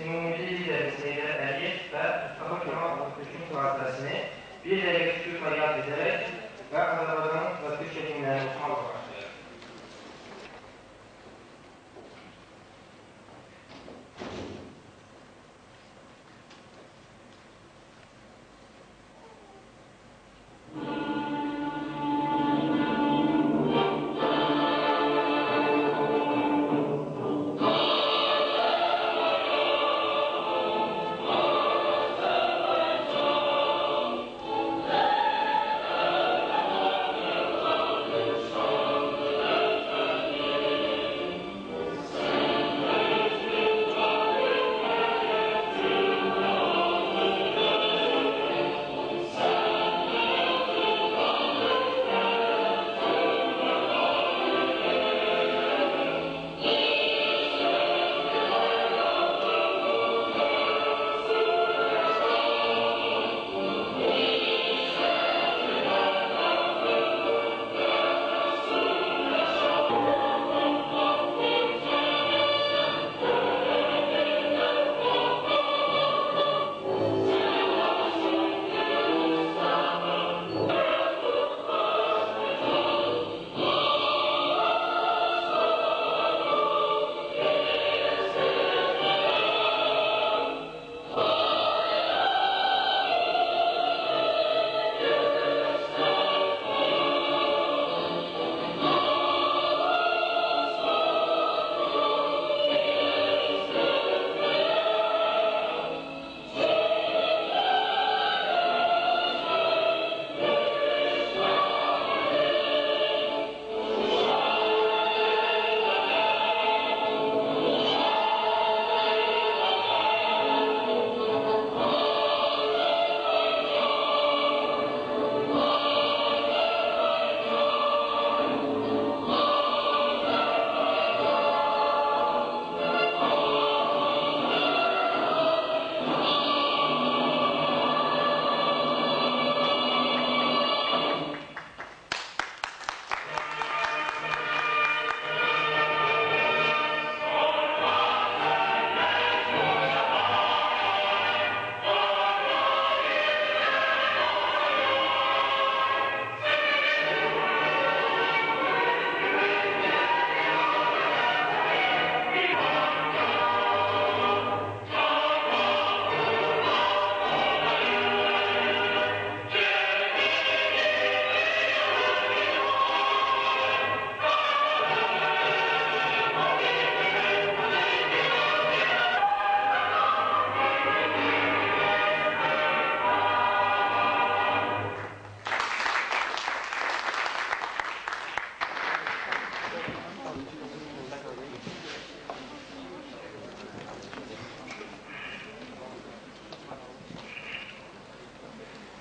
ümumi lideri Seyyid Aliyev ve Mustafa Kemal Atatürk'ün vasıtasını bir derece şükürle yad ederek ve Azerbaycan'ın ve Türkiye dinlerini okumakla başlayalım.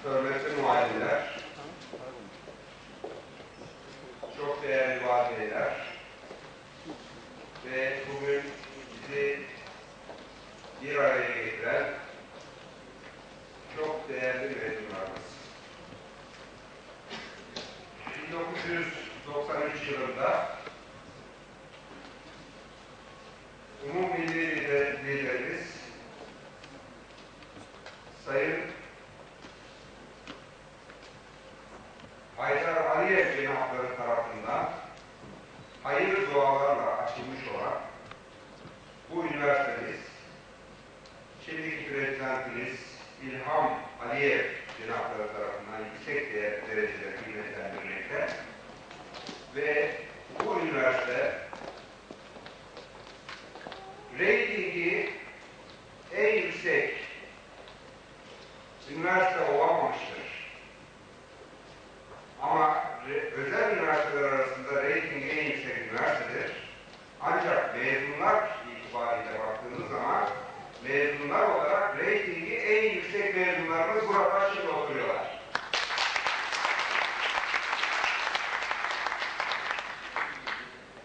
Hürmetli muallimler, çok değerli valideler ve bugün bizi bir araya getiren çok değerli mezunlarımız. 1993 yılında Umumi Liderimiz Sayın Haydar Aliyev Cenapları tarafından hayırlı dualarla açılmış olan bu üniversitemiz, şimdiki prezidentimiz İlham Aliyev Cenapları tarafından yüksek derecede kıymetlendirilmekte ve bu üniversite reytingi en yüksek üniversite olamamıştır. Ama özel üniversiteler arasında reytingi en yüksek üniversitedir. Ancak mezunlar itibariyle baktığınız zaman mezunlar olarak reytingi en yüksek mezunlarımız burada şimdi oturuyorlar.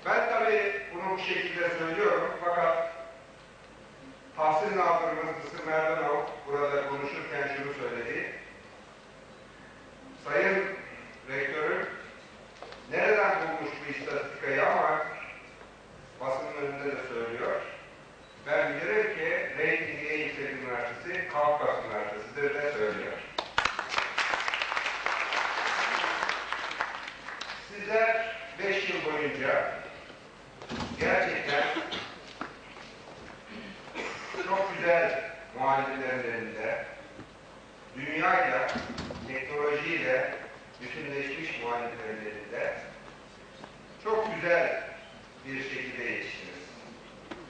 Ben tabii bunu bu şekilde söylüyorum fakat Tahsin Nazırımız Mısır Merdanov burada konuşurken şunu söyledi. Sayın Rektörüm nereden bulmuş bu istatistikayı ama basının önünde de söylüyor. Ben bilirim ki reyting dünyayla, teknolojiyle bütünleşmiş muhalefetlerinde çok güzel bir şekilde yetiştiniz.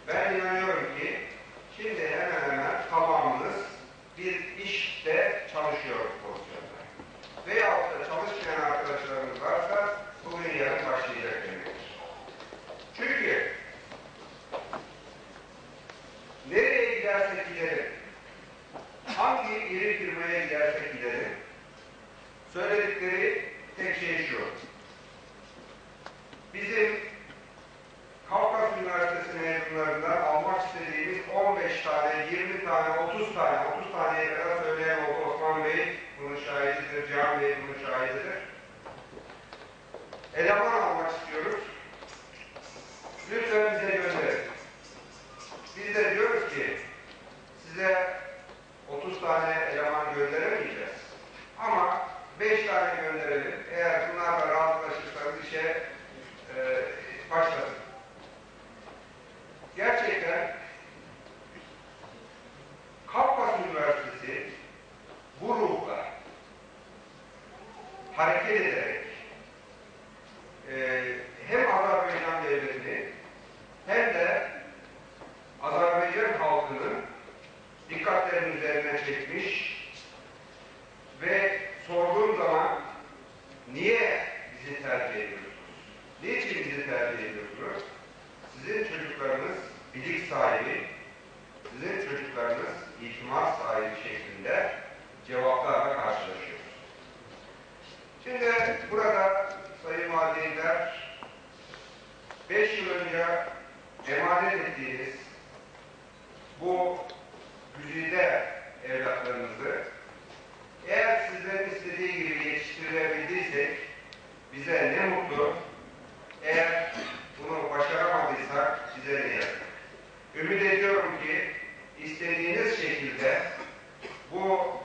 Ben inanıyorum ki şimdi hemen hemen tamamımız bir işte çalışıyoruz pozisyonda. Veyahut da çalışmayan arkadaşlarımız varsa bugün yarın başlayacak demektir. Çünkü nereye gidersek gidelim, hangi iri firmaya gidersek gidelim, söyledikleri tek şey şu: bizim Kafkas Üniversitesi mezunlarından almak istediğimiz 15 tane, 20 tane, 30 taneye kadar söyleyen oldu. Osman Bey bunun şahididir, Can Bey bunun şahididir. Eleman almak istiyoruz. Lütfen bize gönderin. Biz de diyoruz ki size 30 tane eleman gönderemeyeceğiz. Ama 5 tane gönderelim. Eğer bunlarla razılaşırsanız işe başlasın. Gerçekten Kafkas Üniversitesi bu ruhla hareket ederek hem Azerbaycan devletini hem de Azerbaycan halkının dikkatlerinin üzerine çekmiş ve sorduğum zaman niye bizi tercih ediyorsunuz? Niçin bizi tercih ediyorsunuz? Sizin çocuklarınız bilik sahibi, sizin çocuklarınız itimat sahibi şeklinde cevaplarla karşılaşıyoruz. Şimdi burada sayın valideler 5 yıl önce emanet ettiğiniz bu güzide evlatlarınızı eğer sizlerin istediği gibi yetiştirebildiysek bize ne mutlu. Eğer bunu başaramadıysak size ne yazık. Ümit ediyorum ki istediğiniz şekilde bu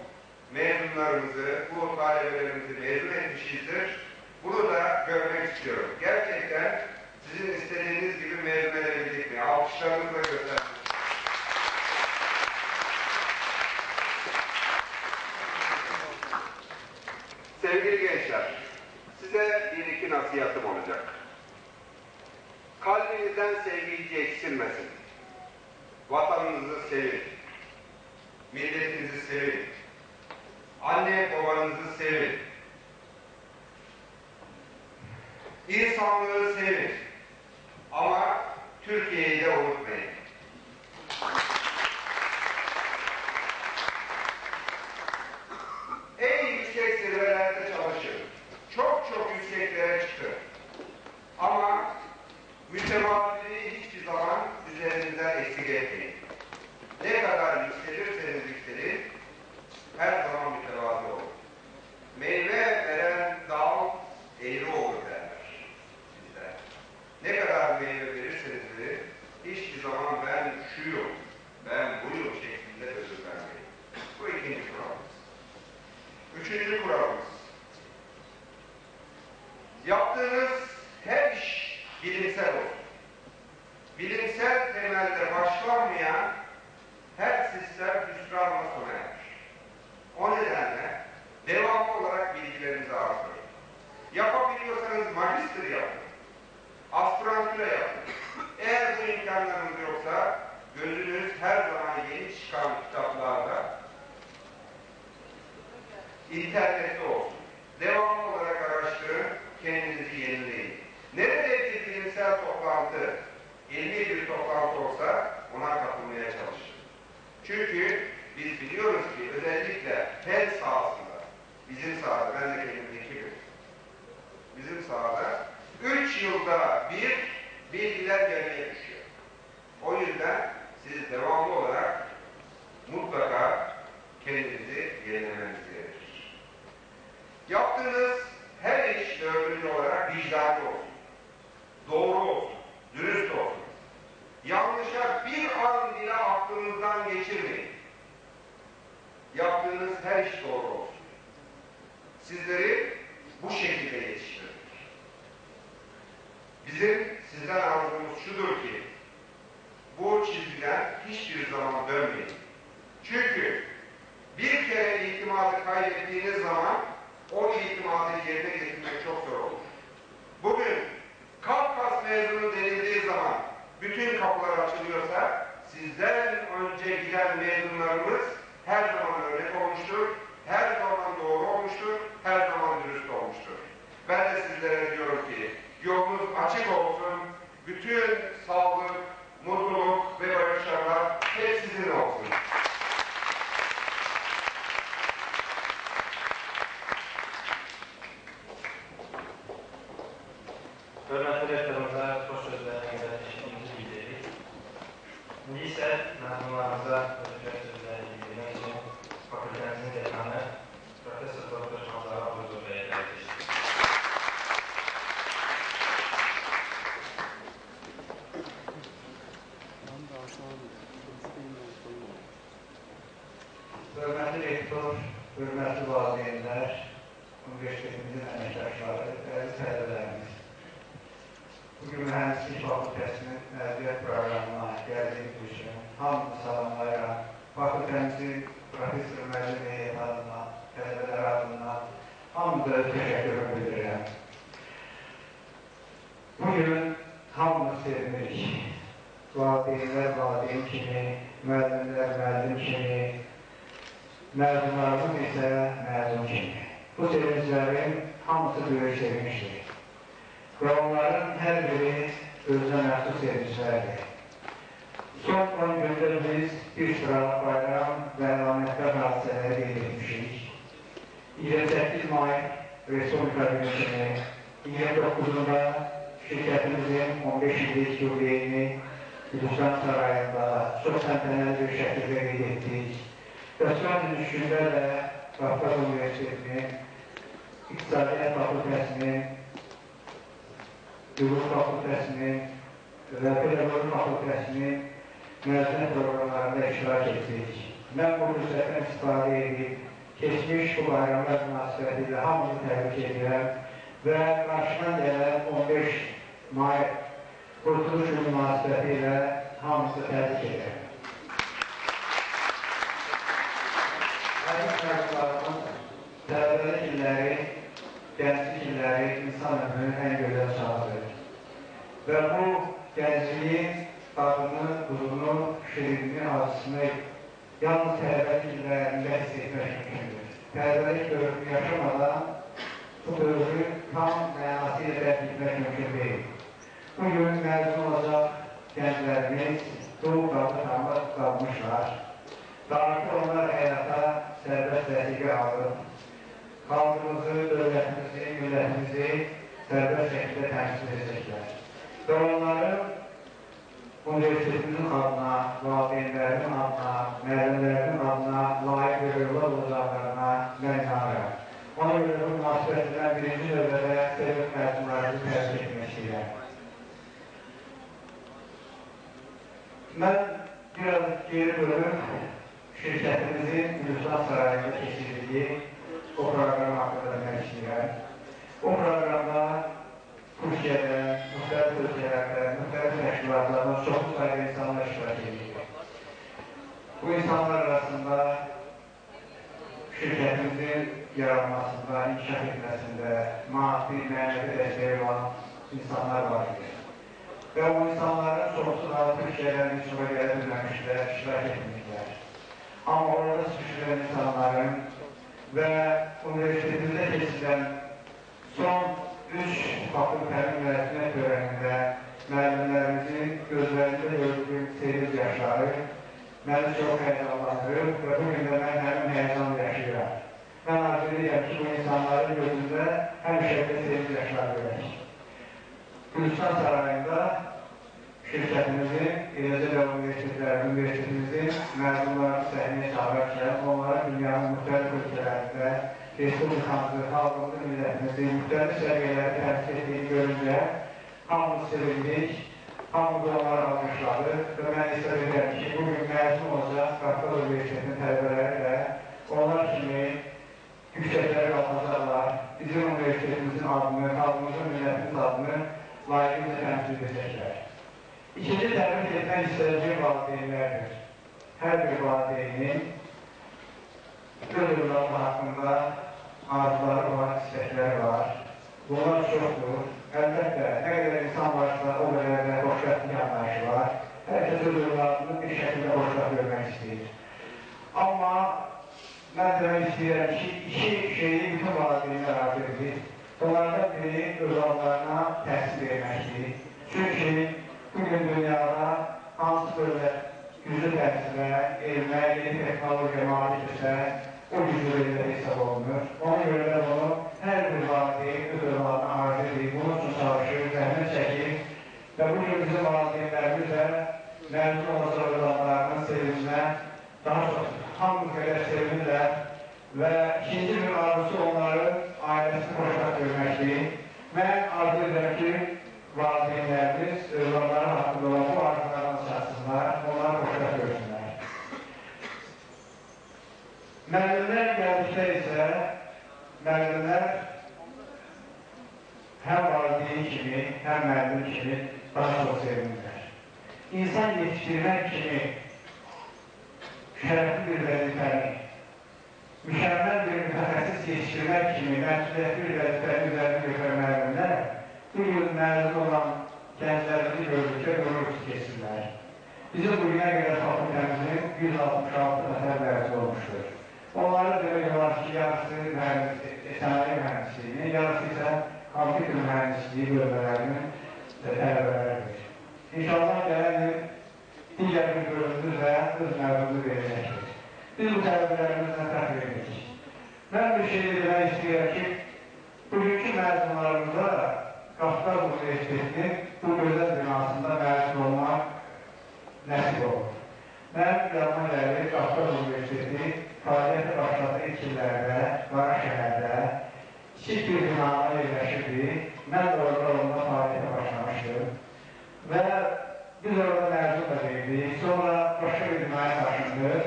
mezunlarımızı, bu talebelerimizi mezun etmişizdir. Bunu da görmek istiyorum. Gerçekten sizin istediğiniz gibi mezun edebildik mi? Alkışlarınızla göstermek. Sevgili gençler, size bir iki nasihatım olacak. Kalbinizden sevgi hiç eksilmesin. Vatanınızı sevin. Milletinizi sevin. Anne babanızı sevin. İnsanlığı sevin. Ama Türkiye'yi de unutmayın. En yüksek seviyelerde çalışın. Çok çok yükseklere çıkın. Ama mütevaziliği hiçbir zaman üzerinizden eksik etmeyin. Ne kadar yükselirseniz yükselin, her zaman mütevazı olun. Meyve veren dal eğri olur derler bizler. Ne kadar meyve verirseniz verin, hiçbir zaman ben şuyum, ben buyum şeklinde ödül vermeyin. Bu ikinci kuralımız. Üçüncü kuralımız. Yaptığınız her iş bilimsel olsun. Bilimsel temelde başlanmayan her sistem hüsranla sona erer. O nedenle devamlı olarak bilgilerinizi artırın. Yapabiliyorsanız magister yapın. Aspirantüre yapın. Eğer bu imkanlarınız yoksa gözünüz her zaman yeni çıkan kitaplarda internette olsun. Devamlı olarak araştırın, kendinizi yenileyin. Nerede bir bilimsel toplantı, ilmi bir toplantı olsa ona katılmaya çalışın. Çünkü biz biliyoruz ki özellikle fen sahasında, bizim sahada, ben de kendimdeki gibi, bizim sahada 3 yılda bir bilgiler geriye düşüyor. O yüzden siz devamlı olarak mutlaka kendinizi yenilemeniz gerekir. Yaptığınız her iş dördüncü olarak vicdanlı olsun. Doğru olsun. Dürüst olsun. Yanlışa bir an bile aklınızdan geçirmeyin. Yaptığınız her iş doğru olsun. Sizleri bu şekilde yetiştirdik. Bizim sizden arzumuz şudur ki bu çizgiden hiçbir zaman dönmeyin. Çünkü Bir kere itimadı kaybettiğiniz zaman o itimadı yerine getirmek çok zor olur. Bugün Kafkas mezunu denildiği zaman bütün kapılar açılıyorsa sizden önce giden mezunlarımız her zaman örnek olmuştur, her zaman doğru olmuştur, her zaman dürüst olmuştur. Ben de sizlere diyorum ki yolunuz açık olsun, bütün sağlık, mutluluk ve başarılar hep sizin olsun. Hörmətli rektorumuza xoş sözlərinə qədər teşekkürümüzü bildiririk. İndi isə məzunlarımıza ötürək sözləri bildirmək üçün fakültemizin dekanı Profesör Doktor Şahzara Abuzur bəyə dəvət edirik. Hörmətli rektor, hörmətli valideynlər, universitetimizin əməkdaşları, əziz tələbələrimiz. Bugün Mühəndislik Fakültəsinin məzuniyyət proqramına gəldiyimiz üçün hamını salamlayıram. Fakültemizin profesör müəllim heyəti adına, tələbələr adına hamıza təşəkkürümü bildirirəm. Bugün hamımız sevinirik. Valideynlər valideyn kimi, müəllimlər müəllim kimi, məzunlarımız isə məzun kimi. Bu sevinclərin hamısı böyük sevinçdir. Və onların hər biri özünə məxsus sevinclərdir. Son 10 gündür biz bir sıra bayram və əlamətlər hadisələri qeyd etmişik. 28 may Respublika günü kimi, 29'unda şirkətimizin 15 illik yubileyini Gülüstan Sarayı'nda çox təntənəli bir şəkildə qeyd etdik. Və son 13'ündə də Qafqaz Universitetinin, İqtisadiyyat Fakültəsinin, Hüquq Fakültəsinin və Pedagogik Fakültəsinin məzuniyyət proqramlarında iştirak etdik. Mən bu fürsətdən istifadə edib, keçmiş bu bayramlar münasibətilə hamını təbrik edirəm və qarşıdan gələn 15 may Qurtuluş günü münasibətilə hamısı təbrik edirəm. Əziz məzunlarımız, tələbəlik illəri, gənclik illəri insan ömrünün ən gözəl çağıdır. Və bu gəncliyin dadını, duzunu, şirinini, acısını yalnız tələbəlik illərində hiss etmək mümkündür. Tələbəlik dövrünü yaşamadan bu dövrü tam mənası ilə dərk etmək mümkün deyil. Bugün məzun olacaq gənclərimiz doğu qatı qalmışlar və artıq onlar həyata sərbəst vəsiqə alıb, xalqımızı, dövlətimizi, millətimizi sərbəst şəkildə təmsil edəcəklər. Və onların universitetimizin adına, valideynlərin adına, müəllimlərin adına layiq bir övlad olacaqlarına mən inanıram. Ona görə bu münasibətindən birinci növbədə sevib məzunlarımızı təbrik etmək istəyirəm. Mən biraz geri bölüb şirkətimizin Gülüstan Sarayı'nda keçirdiyi o proqram haqqında demək istəyirəm. O proqramda Türkiyədən, müxtəlif ölkələrdən, müxtəlif təşkilatlardan çoxlu sayıda insanlar iştirak edir. Bu insanlar arasında şirkətimizin yaranmasında, inkişaf etməsində maddi, mənəvi dəstəyi olan insanlar var idi. Və o insanların çoxsu da Türkiyədən heç yola gələ bilməmişlər, iştirak etmişlər. Amma orada sıxışılan insanların və universitetimizdə keçilən son 3 fakültənin məzuniyyət törənində müəllimlərimizin gözlərində gördüyüm sevinç yaşları məni çox həyəcanlandırır və bugün də mən həmin həyəcanla yaşayıram. Mən arzu edirəm ki, bu insanların gözündə həmişə bir sevinç yaşları görək. Gülüstan Sarayı'nda şirkətimizin, eləcə də universitetimizin məzunlarını səhnəyə çağırarkən onlara dünyanın müxtəlif ölkələrində Respublikamızı, xalqımızı, millətimizi müxtəlif səviyyələri təmsil etdiyini görüncə hamımız sevindik, hamımız onları almışladı və mən hesab edirəm ki, bugün məzun olacaq Qafqaz Universitetinin tələbələri də onlar kimi yüksəklərə qalacaqlar, bizim universitetimizin adını, xalqımızın, millətimizin adını layiqimizə təmsil edəcəklər. İkinci təbrik etmək istəyəcək valideynlərdir. Hər bir valideynin öz övladı haqqında arzuları var, istəkləri var. Bunlar çoxdur. Əlbəttə, nə qədər insan varsa, o qədər də xoşbəxtlik anlayışı var. Hər kəs öz övladını bir şəkildə xoşbəxt görmək istəyir. Amma mən demək istəyirəm ki, iki şeyi bütün valideynlər arzu edir. Bunlardan biri övladlarına təhsil verməkdir. Çünki bugün dünyada hansı dövlət güclü təhsilə, elmə, yeni texnologiya malikdirsə, o güclü dövlət hesab olunur. Ona görə də bunu hər bir valideyn öz övladına arzu edir, bunun üçün çalışır, zəhmət çəkir və bugün bizim valideynlərimiz də məmnun olacaq övladlarının sevincine daha çox hamı qədər sevinirlər və ikinci bir arzusu onların ailəsini xoşbəxt görməkdir. Mən arzu edirəm ki, valideynlərimiz övladları haqqında olan bu arzularını çatsınlar, onları xoşbəxt görsünlər. Müəllimlər gəldikdə isə müəllimlər həm valideyn kimi, həm müəllim kimi daha çox sevinirlər. İnsan yetişdirmək kimi şərəfli bir vəzifəni, mükəmməl bir mütəxəssis yetişdirmək kimi məsuliyyətli bir vəzifəni üzərini götürən müəllimlər bu gün məzun olan gənclərimizi gördükcə qürur keçsinlər. Bizim bugünə qədər fakültəmizin 166 nəfər məzun olmuşdur. Onları demək olar ki, yarısı sənaye mühəndisliğini, yarısı isə kompüter mühəndisliği bölmələrinin tələbələridir. İnşallah gələn il digər bir bölümümüzlə öz məzununu verəcəkdir. Biz bu tələbələrimizlə fərq veririk. Mən bir şey demək istəyirəm ki, bugünkü məzunlarımıza Qafqaz Universitetinin bu gözəl binasında məzun olmaq nəsib olur. Mən yanıma gəlir Qafqaz Universiteti fəaliyyəti başladığı ilk illərdə Qaraşəhərdə kiçik bir binada yerləşirdi. Mən orada fəaliyyətə başlamışdım və biz orada məzun da verdik. Sonra başqa bir binaya taşındık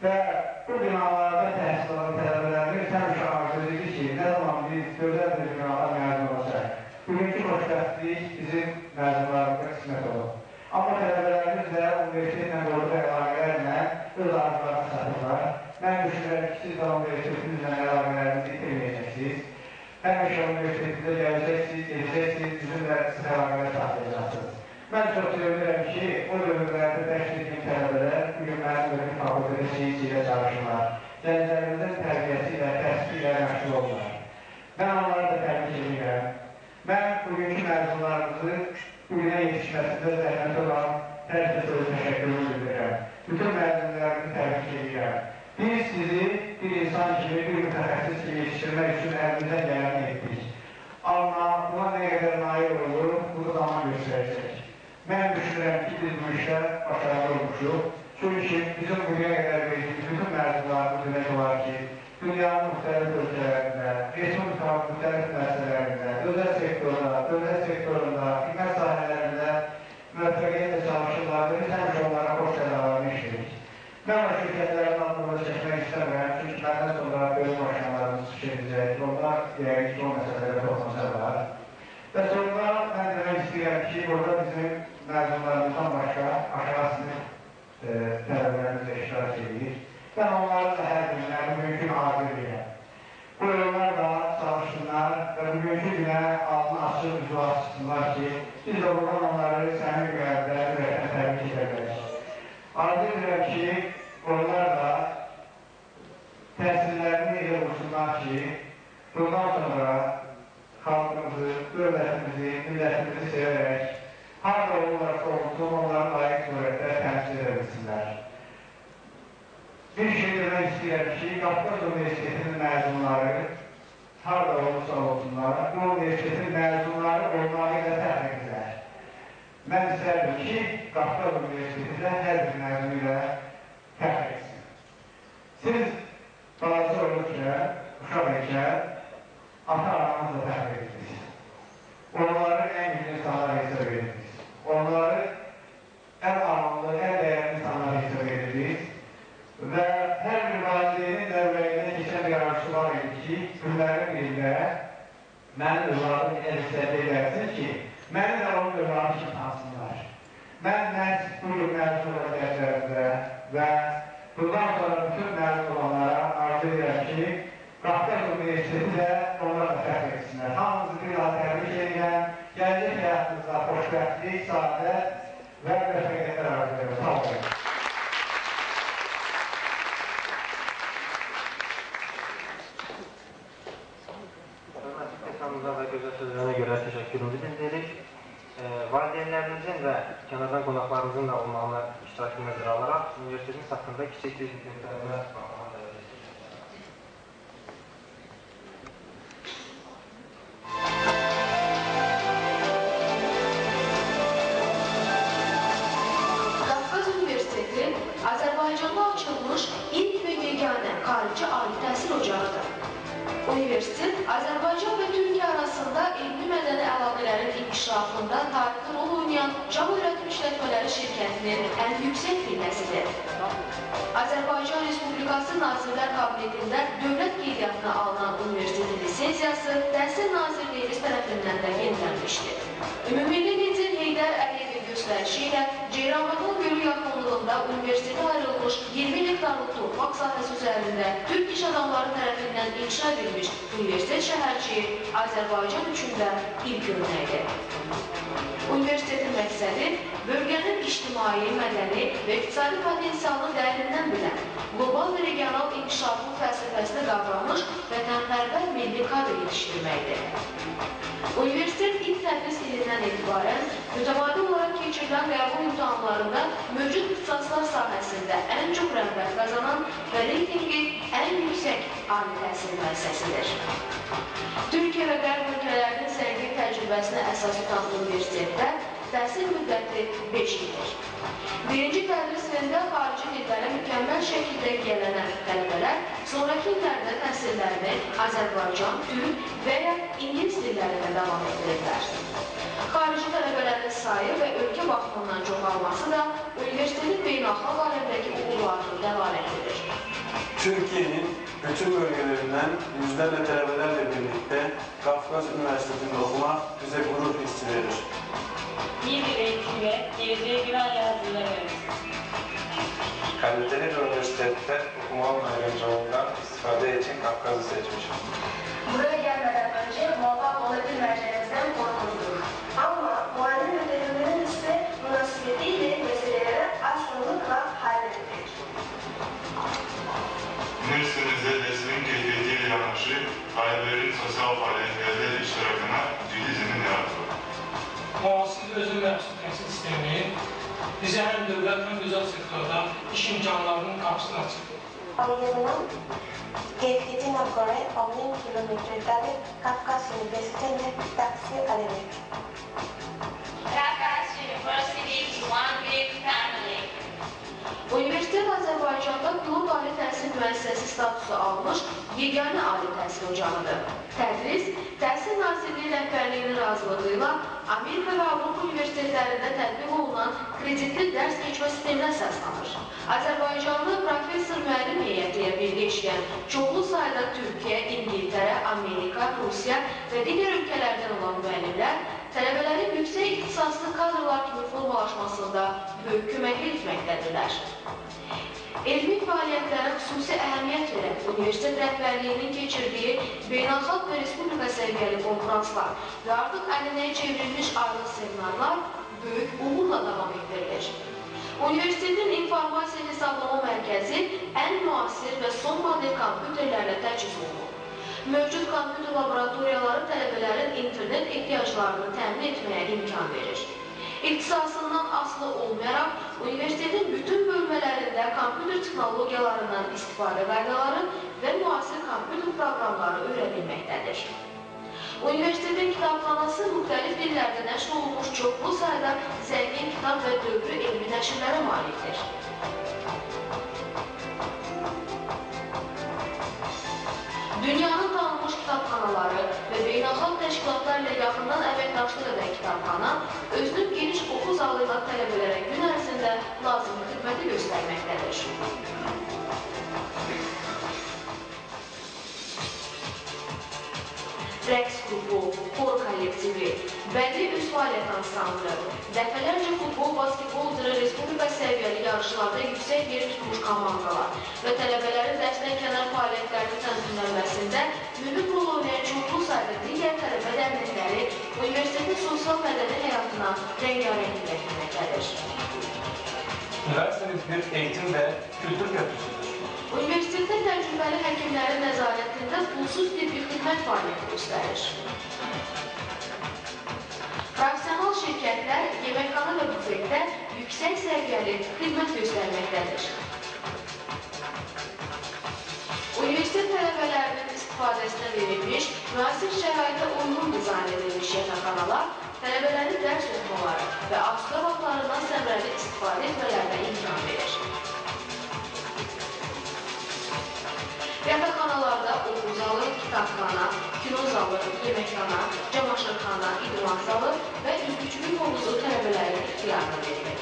və bu binalarda təhsil alan tələbələrimiz həmişə arzu edirdi ki, nə zaman biz gözəl bir binada məzun olacaq. Bugünkü xoşbəxtlik bizim məzunlarımıza qismət olur. Amma tələbələrimiz də universitetlə qurduğu əlaqələrlə öz arzularını satırlar. Mən düşünürəm ki, siz də universitetimizlə əlaqələrinizi itirməyəcəksiniz. Həmişə universitetimizə gələcəksiniz, gedəcəksiniz, bizimlə siz əlaqələr saxlayacaqsınız. Mən çox sevinirəm ki, o dövrlərdə təşkil etdiyim tələbələr bugün mənim bölüm fakültədə şehircilə çalışırlar. Gənclərimizin tərbiyəsi ilə, təhsil ilə məşğul olurlar. Mən onları da təbrik edirəm. Mən bugünkü məzunlarımızı bugünə yetişməsində zəhmət olan hər kəsə öz təşəkkürümü bildirirəm. Bütün məzunlarımızı təbrik edirəm. Biz sizi bir insan kimi, bir mütəxəssis kimi yetişdirmək üçün əlimizdən gələni etdik. Amma buna nə qədər nail olur, bunu zaman göstərəcək. Mən düşünürəm ki, biz bu işdə başarılı olmuşuq. Çünki bizim bugüyə qədər verdiyimiz bütün məzunlarımız demək olar ki, dünyanın müxtəlif ölkələrində, respublikanın müxtəlif məsələlərində, özel sektorunda, xidmət sahələrində müvəffəqiyyətlə çalışırlar və biz həmişə onlara xoş səlalarını işlədik. Mən o şirkətlərin adını çəkmək istəmirəm, çünki məndən sonra bölüm başkanlarımız çıxacaq, onlar yəqin ki, o məsələlərə toxunacaqlar. Və sonra mən demək istəyirəm ki, burada bizim məzunlarımızdan başqa aşağı sinif tələbələrimiz də iştirak edir. Mən onların da hər günlər bugünkü arzu edirəm. Buyurlar da çalışsınlar və bugünkü günə altını açıq üzü açsınlar ki, biz də buradan onları səmimi qəlbdə ürəkdən təbrik edərik. Arzu edirəm ki, onlar da təhsillərini elə vursunlar ki, bundan sonra xalqımızı, dövlətimizi, millətimizi sevərək, harada olurlarsa olsun, onları layiq surətdə təmsil edebilsinlər. Bir şey demək istəyirəm ki, Qafqaz Universitetinin məzunları harada olursa olsunlar, bu universitetin məzunları olmağı ilə fərq edirlər. Mən istərdim ki, Qafqaz Universitetində hər bir məzun ilə fərq etsin. Siz balaca olurkən, uşaq ikən, ata-ananızla fərq edirsiniz. Onları ən güclü insanlar hesab edirsiniz. Onları ən anlamlı, ən dəyərli insanlar hesab edirsiniz. Və hər bir valideynin dövrəyində keçən bir arzusu var idi ki, günlərin birində mənim övladım elə istədə edərsin ki, məni də onun övladı kimi tansınlar. Mən məhz bu gün məzun olan gənclərimdə və Bundan sonra bütün məzun olanlara arzu edirəm ki, Qafqaz Universiteti də onlara da fərq etsinlər. Hamınızı bir daha təbrik edirəm. Gələcək həyatınızda xoşbəxtlik, saadət və müvəffəqiyyətlər arzu edirəm. Sağ olun. Hörmətli Kəsamıza və gözəl sözlərinə görə təşəkkürümüzü bildiririk. Valideynlərimizin və kənardan qonaqlarımızın da olmağına iştirakını nəzərə alaraq universitetimiz haqqında kiçik bir göstərimə baxmağa davet edirik. Qafqaz Universiteti Azərbaycanda açılmış ilk və yeganə xarici ali təhsil ocağıdır. Universitet Azərbaycan və Türkiyə arasında elmi-mədəni əlaqələrin inkişafında tarixi rol oynayan Cam Öyrətim İşlətmələri şirkətinin ən yüksək firməsidir. Azərbaycan Respublikası Nazirlər Kabinetində dövlət qeydiyyatına alınan universitetin lisenziyası Təhsil Nazirliyimiz tərəfindən də yenilənmişdir. Ümumilli lider Heydər Əliyevin göstərişi ilə Ceyranbatan Gölü yaxınlığında universitetə ayrılmış 20 hektarlıq torpaq sahəsi üzərində Türk iş adamları tərəfindən inşa edilmiş universitet şəhərciyi Azərbaycan üçün də ilk örnəkdir. Universitetin məqsədi bölgənin ictimai, mədəni və iqtisadi potensialını dərindən bilən, qlobal və regional inkişafın fəlsəfəsini qavramış vətənpərvər milli kadr yetişdirməkdir. Universitet ilk tədris ilindən etibarən mütəmadi olaraq keçirilən qəbul imtahanlarında mövcud ixtisaslar sahəsində ən çox rəğbət qazanan və reytingi ən yüksək ali təhsil müəssisəsidir. Türkiyə və Qərb ölkələrinin sərgi təcrübəsinə əsas tutan universitetdə təhsil müddəti 5 ildir. Birinci tədris ilində xarici dillərə mükəmməl şəkildə yiyələnən tələbələr sonraki illərdə təhsillərini Azərbaycan, Türk və ya İngilis dillərində davam etdirirlər. Xarici tələbələrin sayı və ölkə baxımından çoxalması da universitetin beynəlxalq aləmdəki uğurlarını dəlalət edir. Türkiye'nin bütün bölgelerinden yüzlerle talebelerle birlikte Qafqaz Üniversitesi'nde okumak bize gurur hissi verir. İyi bir eğitim ve geleceğe güven hazırlanıyoruz. Kaliteli bir üniversitede okumam ayrıcalığından istifade için Kafkas'ı seçmişim. Buraya gelmeden önce muvaffak olabilmeyeceğimizden korkuluyorduk. Ama muhalif müdürlüğünün ise münasebetiyle meselelere aşkınlıkla hallettik. Üniversitemizde dersinin keyfiyetiyle yanaşı, talebelerin sosyal faaliyetlerde iştirakına ciddi zemin yarattı. Müasir özün məxsus təhsil sistemi bizə həm dövlət, həm özəl sektorda iş imkanlarının qapısını açır. Algının keyfiyetine göre 10.000 kilometrede Kafkas Üniversitesi'nde tahsil alınır. Kafkas University is one big family. Universitet Azərbaycanda qlobal ali təhsil müəssisəsi statusu almış yeganə ali təhsil ocağıdır. Tədris, Təhsil Nazirliyi rəhbərliyinin razılığı ilə Amerika və Avropa universitetlərində tətbiq olunan kreditli dərs keçmə sisteminə əsaslanır. Azərbaycanlı professor müəllim heyəti ilə birgə işləyən çoxlu sayda Türkiyə, İngiltərə, Amerika, Rusiya və digər ölkələrdən olan müəllimlər tələbələrin yüksək ixtisaslı kadrlar kimi formalaşmasında böyük köməklik etməkdədirlər. Elmi fəaliyyətlərə xüsusi əhəmiyyət verən universitet rəhbərliyinin keçirdiyi beynəlxalq və respublika səviyyəli konferanslar və artıq ənənəyə çevrilmiş ayrı seminarlar böyük uğurla davam etdirilir. Universitetin informasiya hesablama mərkəzi ən müasir və son model kompüterlərlə təchiz olunur. Mövcud kompüter laboratoriyaları tələbələrin internet ehtiyaclarını təmin etməyə imkan verir. İxtisasından asılı olmayaraq, universitetin bütün bölmələrində kompüter texnologiyalarından istifadə qaydaları və müasir kompüter proqramları öyrənilməkdədir. Universitetin kitabxanası müxtəlif dillərdə nəşr olunmuş çoxlu sayda zəngin kitab və dövrü elmi nəşrlərə malikdir. Dünyanın tanınmış kitabxanaları və beynəlxalq təşkilatlar ilə yaxından əməkdaşlıq edən kitabxana özünün geniş oxu zalı ilə tələbələrə gün ərzində lazımi xidməti göstərməkdədir. Rəqs qrupu, xor kollektivi, bəlli üst fəaliyyət ansamblı, dəfələrcə futbol, basketbol üzrə respublika səviyyəli yarışlarda yüksək yer tutmuş komandalar və tələbələrin dərsdən kənar fəaliyyətlərinin tənzimlənməsində mühüm rol oynayan çoxlu sayda digər tələbə dərnəkləri universitetin sosial-mədəni həyatına rəngarənglik gətirməkdədir. Üniversitemiz bir eğitim və kültür köprüsüdür. Universitetdə təcrübəli həkimlərin nəzarətində pulsuz tibbi xidmət fəaliyyəti göstərir. Profesional şirkətlər yeməkxana və bufetdə yüksək səviyyəli xidmət göstərməkdədir. Universitet tələbələrinin istifadəsinə verilmiş, müasir şəraitə uyğun dizayn edilmiş yataqxanalar tələbələrin dərs oxumaları və asudə vaxtlarından səmrəli istifadə etmələrinə imkan verir. Yataqxanalarda oxu zalı, kitabxana, kino zalı, yeməkxana, camaşırxana, idman zalı və üzgüçülük havuzu tələbələrin ixtiyarına verilir.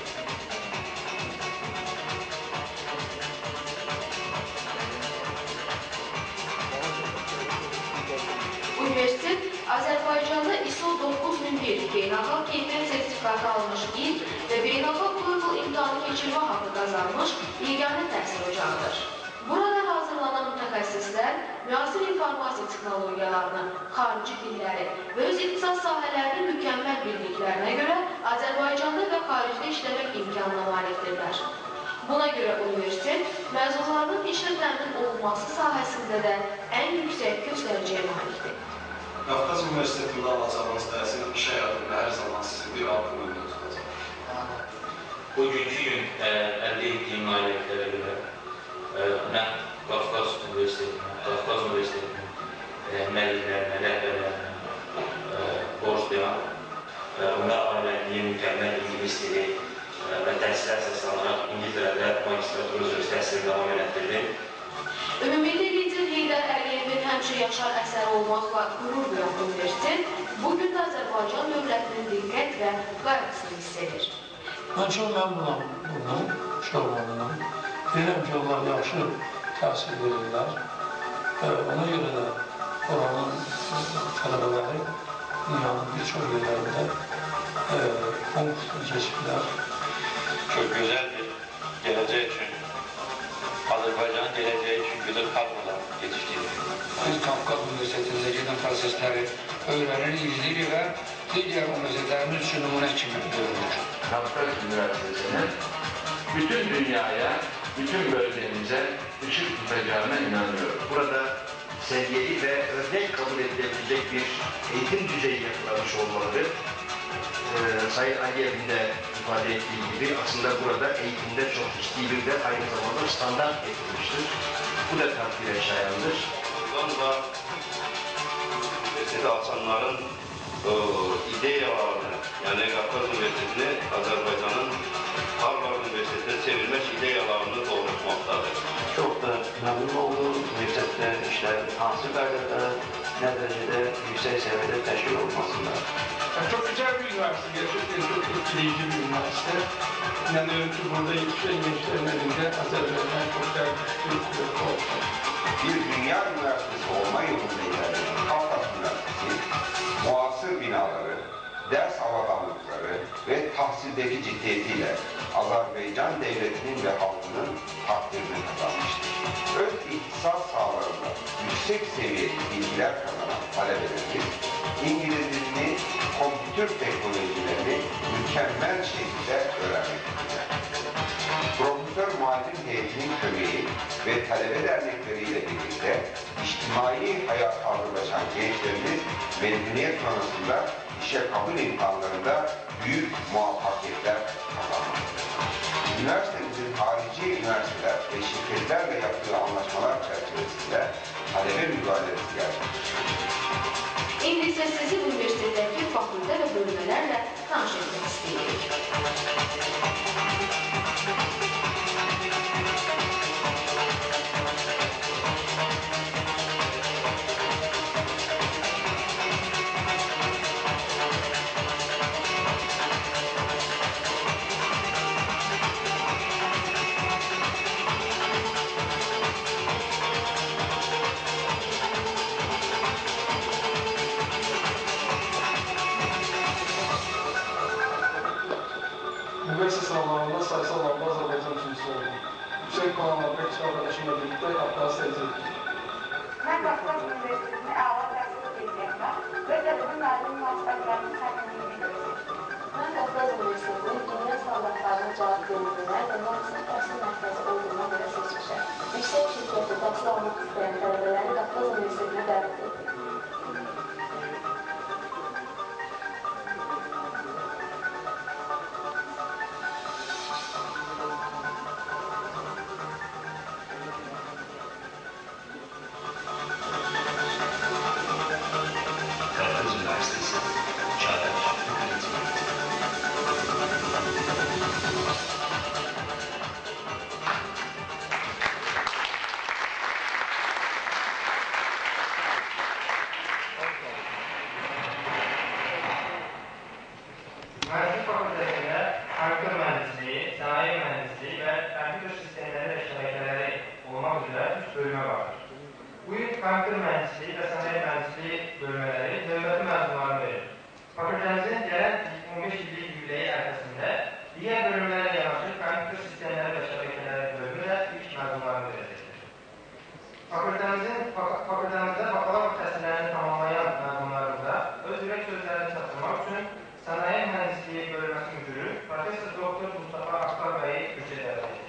Universitet Azərbaycanda ISO 9001 beynəlxalq keyfiyyət sertifikatı almış il və beynəlxalq TOEFL imtahanı keçirmə haqqı qazanmış yeganə təhsil ocağıdır. Burada hazırlanan mütəxəssislər müasir informasiya texnologiyalarını, xarici dilləri və öz ixtisas sahələrinin mükəmməl bildiklərinə görə Azərbaycanda və xaricdə işləmək imkanına malikdirlər. Buna görə universitet məzunlarının işlə təmin olunması sahəsində də ən yüksək göstəriciyə malikdir. Qafqaz Universitetində alacağınız təhsil iş həyatında hər zaman sizi bir addım öndə tutacaq. Bugünkü gün əldə etdiyim nailiyyətlərə görə mən Qafqaz Universitetinin müəllimlərinə, rəhbərlərinə borcluyam. Onlar alimliyin mükəmməl ingilis dili və təhsilə əsaslanaraq İngiltərədə magistratura üzrə təhsilini davam elətdirdim. Ümumilikdə lider Heydər Əliyevin həmişə yaşar əsəri olmaqla qürur duyan universitet bugün də Azərbaycan dövlətinin diqqət və qayğısını hiss edir. Mən çox məmnunam bundan, şoğlanından. Deyirəm ki, onlar yaxşı təhsil verirlər. Ona görə də oranın tələbələri dünyanın bir çox yerlərində konkursunu keçiblər. Çok güzel bir gelecek için, Azerbaycan'ın geleceği için güzel kadrolar yetiştirdik. Biz Qafqaz Universitetində gedən prosesləri öyrənir, izləyirik və digər universitetlərimiz üçün nümunə kimi görülür. Qafqaz Üniversitesi'nin bütün dünyaya, bütün bölgemize ışık tutacağına inanıyorum. Burada seviyeli ve örnek kabul edilebilecek bir eğitim düzeyi yakalamış olmalıdır. Sayın Aliyev'in de ifade ettiği gibi aslında burada eğitimde çok ciddi bir de aynı zamanda standart getirmiştir. Bu da takdire şayandır. Buradan da üniversitede açanların ideyalarını, yani Qafqaz Üniversitesi'ni Azerbaycan'ın Harvard Üniversitesi'ne çevirmek ideyalarını doğrultmaktadır. Çok da memnun oldum. Üniversitede işlerin hansı qaydada, nə dərəcədə yüksək səviyyədə təşkil olmasında. Çok güzel bir üniversite, gerçekten çok etkileyici bir üniversite. İnanıyorum ki burada yetişen gençlerin elinde Azerbaycan çok değerli bir kuvveti olacak. Bir dünya üniversitesi olma yolunda ilerleyen Qafqaz Üniversitesi, muasır binaları, ders avadanlıkları ve tahsildeki ciddiyetiyle Azerbaycan devletinin ve halkının takdirini kazanmıştır. Öz ihtisas sahalarında yüksek seviyeli bilgiler kazanan talebelerimiz, İngiliz dilini, kompütür teknolojilerini mükemmel şekilde öğrenmektedirler. Profesör muallim heyetinin kömeği ve talebe dernekleriyle birlikte içtimai hayata hazırlaşan gençlerimiz mezuniyet sonrasında işe kabul imkanlarında büyük muvaffakiyetler kazanmaktadır. Üniversitemizin harici üniversiteler ve şirketlerle yaptığı anlaşmalar çerçevesinde talebe müdahalesi gerçekleştirilir. İndi isə sizi universitetdəki fakültə və bölmələrlə tanış etmək istəyirik. arkadaşımla birlikte Kafkas tercih ettim. Ben Kafkas Üniversitesi'nde ağla təhsil edəcəkəm və də bunun müəllim vasitələrini təmin edirik. Ben Kafkas Üniversitesi'nin dünya standartlarına cevap verildiğinden ve mühendislik təhsil mərkəzi olduğuna göre seçmişəm. Yüksek şirkette təhsil almak isteyen tələbələri Kafkas Üniversitesi'ne dəvət etdim. Mühendislik fakültesinde kompütür mühendisliği, sanayi mühendisliği ve kompütür sistemleri ve şebekeleri olmak üzere 3 bölüme vardır. Bu yıl kompütür mühendisliği ve sanayi mühendisliği bölümleri növbəti mezunlarını verir. Fakültemizin gelen 15 illik yübüleyi ertesinde diğer bölümlere yanaşı kompütür sistemleri ve şebekeleri bölümü de ilk mezunlarını verecektir. Fakültemizde bakalavr təhsillərini tamamlayan mezunlarımıza öz ürək sözlərini çatdırmaq üçün Sanayi Mühendisliği Bölümesi Müdürü Profesör Doktor Mustafa Aktar Bey'i kürsüye davet ediyor.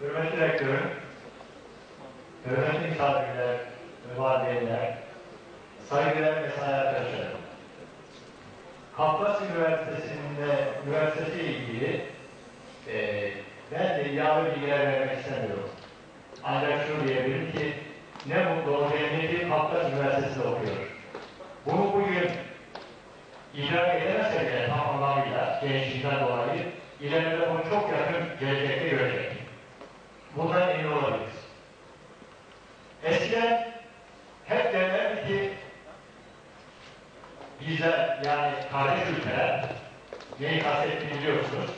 Hürmetli Rektörüm, hürmetli misafirler ve valideler, saygıdeğer mesai arkadaşlarım. Kafkas Üniversitesi ile ilgili ben de ilave bilgiler vermek istemiyorum. Ancak şunu diyebilirim ki ne mutlu olacağım ki Kafkas Üniversitesi'nde okuyor. Bunu bugün idrak edemezse bile tam anlamıyla gençliğinden dolayı ileride bunu çok yakın gelecekte görecek. Bundan emin olabiliriz. Eskiden hep derlerdi ki bizler yani kardeş ülkeler, neyi kastettiğini biliyorsunuz.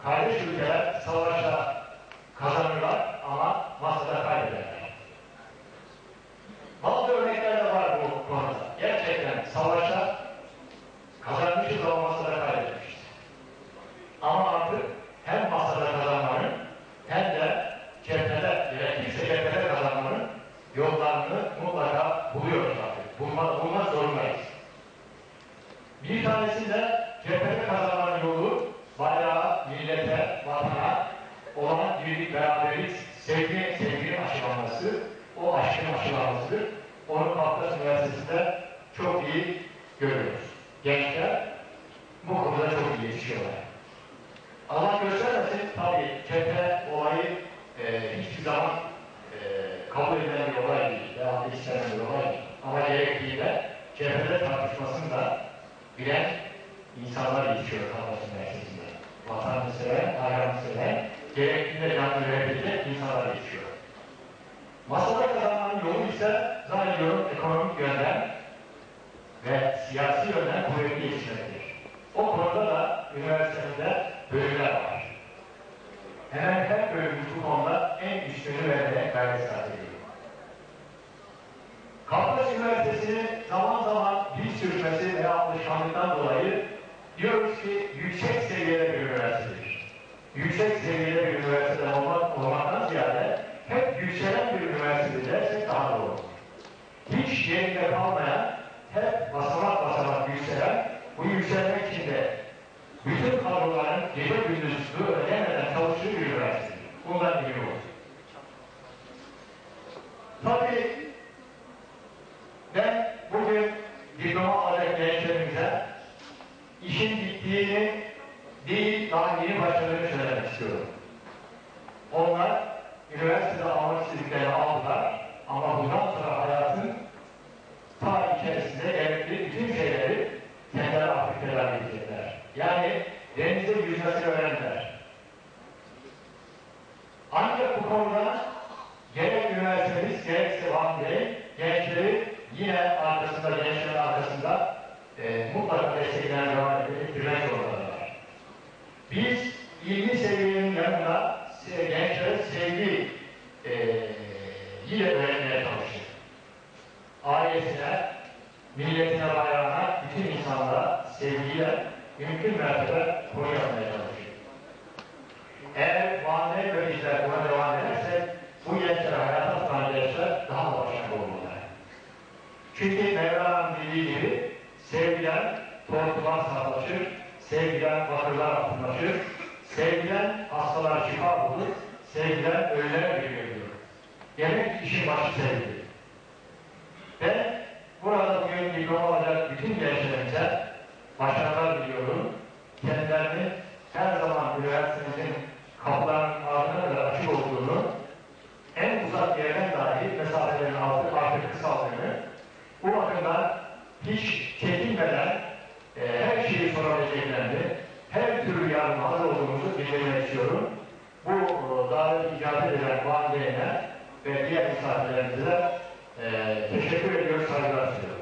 Kardeş ülkeler savaşta kazanırlar ama masada kaybederler. Bazı örnekler de var bu konuda. Gerçekten savaşta kazanmışız ama masada kaybetmişiz. Ama artık hem masada kazanmanın hem de cephede, gerekirse cephede kazanmanın yollarını mutlaka buluyoruz artık. Bulmak zorundayız. Bir tanesi de cephede kazanmanın yolu bayrağa, millete, vatana olan birlik, beraberlik, sevginin aşılanması, o aşkın aşılanmasıdır. Onu Kafkas Üniversitesi'nde çok iyi görüyoruz. Gençler bu konuda çok iyi yetişiyorlar. Allah göstermesin tabii cephe olayı hiçbir zaman kabul edilen bir olay değil veya istenen bir olay değil. Ama gerektiğinde cephede tartışmasını da bilen insanlar yetişiyor Kafkas Üniversitesi'nde. Vatanını seven, hayranını seven, gerektiğinde canlı verebilecek insanlar yetişiyor. Masada kazanmanın yolu ise zannediyorum ekonomik yönden ve siyasi yönden kuvvetli yetişmektir. O konuda da üniversitemizde bölümler var. Hemen her bölümümüz bu konuda en üstünü vermeye gayret sarf ediyor. Kafkas Üniversitesi'nin zaman zaman dil sürmesi veya alışkanlıktan dolayı diyoruz ki yüksek seviyede bir üniversitedir. Yüksek seviyede bir üniversite olmaktan ziyade hep yükselen bir üniversite dersek daha doğru. Hiç yerinde kalmayan, hep basamak basamak yükselen, bu yükselmek için de bütün kadroların gece gündüzlüğü ödemeden çalıştığı bir üniversitedir. Bundan emin olun. Tabii ben bugün diploma alacak gençlerimize işin bittiğini değil, daha yeni başladığını söylemek istiyorum. Onlar üniversitede almak istediklerini aldılar ama bundan sonra hayatın ta içerisinde gerekli bütün şeyleri kendileri aktiviteler edecekler. Yani denizde yüzmesini öğrendiler. Ancak bu konuda gerek üniversitemiz gerekse Van Bey gençleri yine arkasında, gençlerin arkasında mutlaka desteklemeye devam ettirmek zorundalar. Biz ilmi seviyenin yanında gençlere sevgi yine öğrenmeye çalıştık. Ailesine, milletine, bayrağına, bütün insanlara sevgiyle mümkün mertebe koruyamaya çalışıyor. Eğer manevi ve bizler buna devam edersek, bu gençler, hayata tutan gençler daha da başarılı olurlar. Çünkü Mevlana'nın dediği gibi, sevgiden tortular sağlaşır, sevgiden bakırlar altınlaşır, sevgiden hastalar şifa bulur, sevgiden ölüler geliyor. Demek işin başı sevgi. Ben burada bugün diploma alacak bütün gençlerimize başarılar diliyorum. Kendilerini her zaman üniversitemizin kapılarının ardına kadar açık olduğunu, en uzak yerden dahi mesafelerin artık kısaldığını, bu bakımdan hiç çekinmeden her şeyi sorabileceklerini, her türlü yardıma hazır olduğumuzu bildirmek istiyorum. Bu davet icabet edilen validelerine ve diğer misafirlerimize teşekkür ediyoruz, saygılar sunuyorum.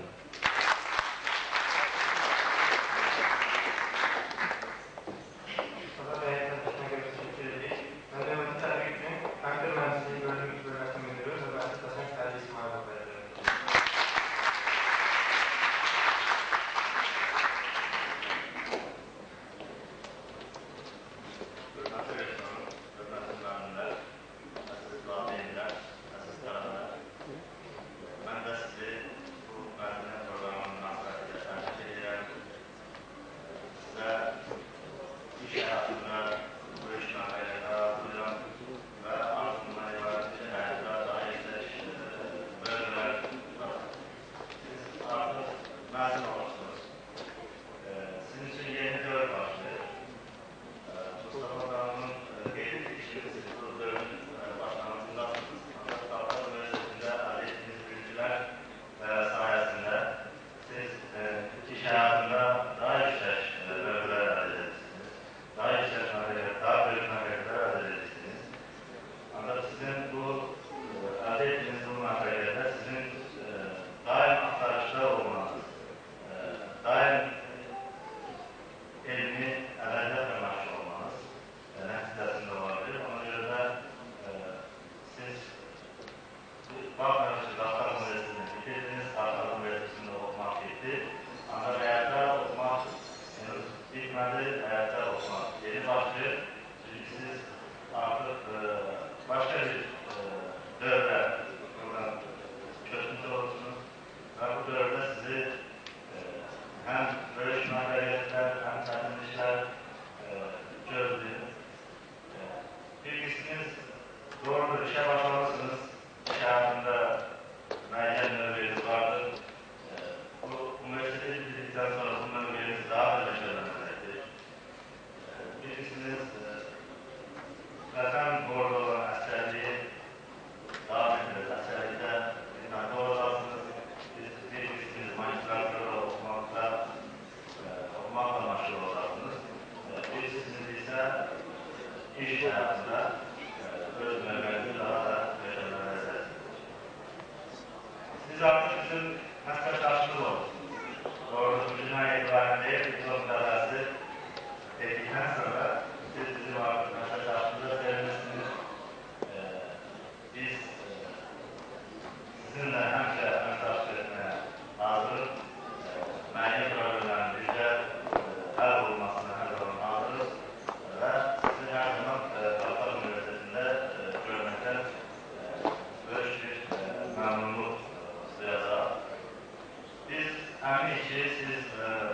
Siz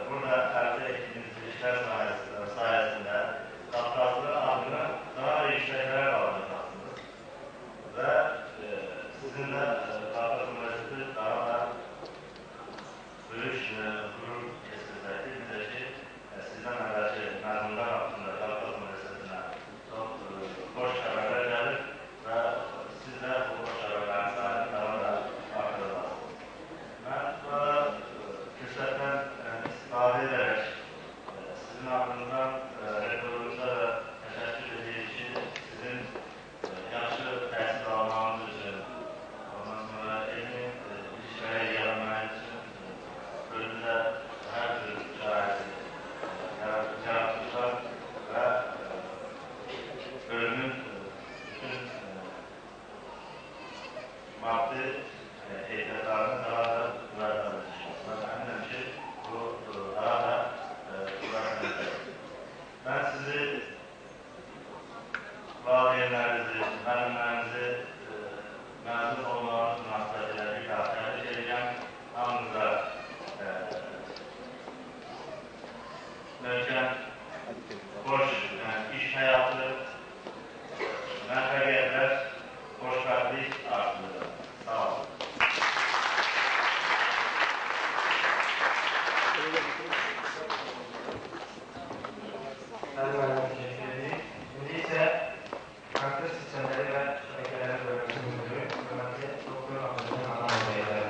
burada elde ettiğiniz işler sayesinde validelerinizi, müəllimlərinizi məzun olmanız münasibətilə bir daha təbrik edirəm. Hamınıza möhkəm, xoş iş həyatı, müvəffəqiyyətlər, xoşbəxtlik arzulayıram. Sağ olun. Şimdi ise farklı sistemleri ve şebekeleri bölümünün müdürü, hürmetli Doktor Abdülhamid Anam Bey'e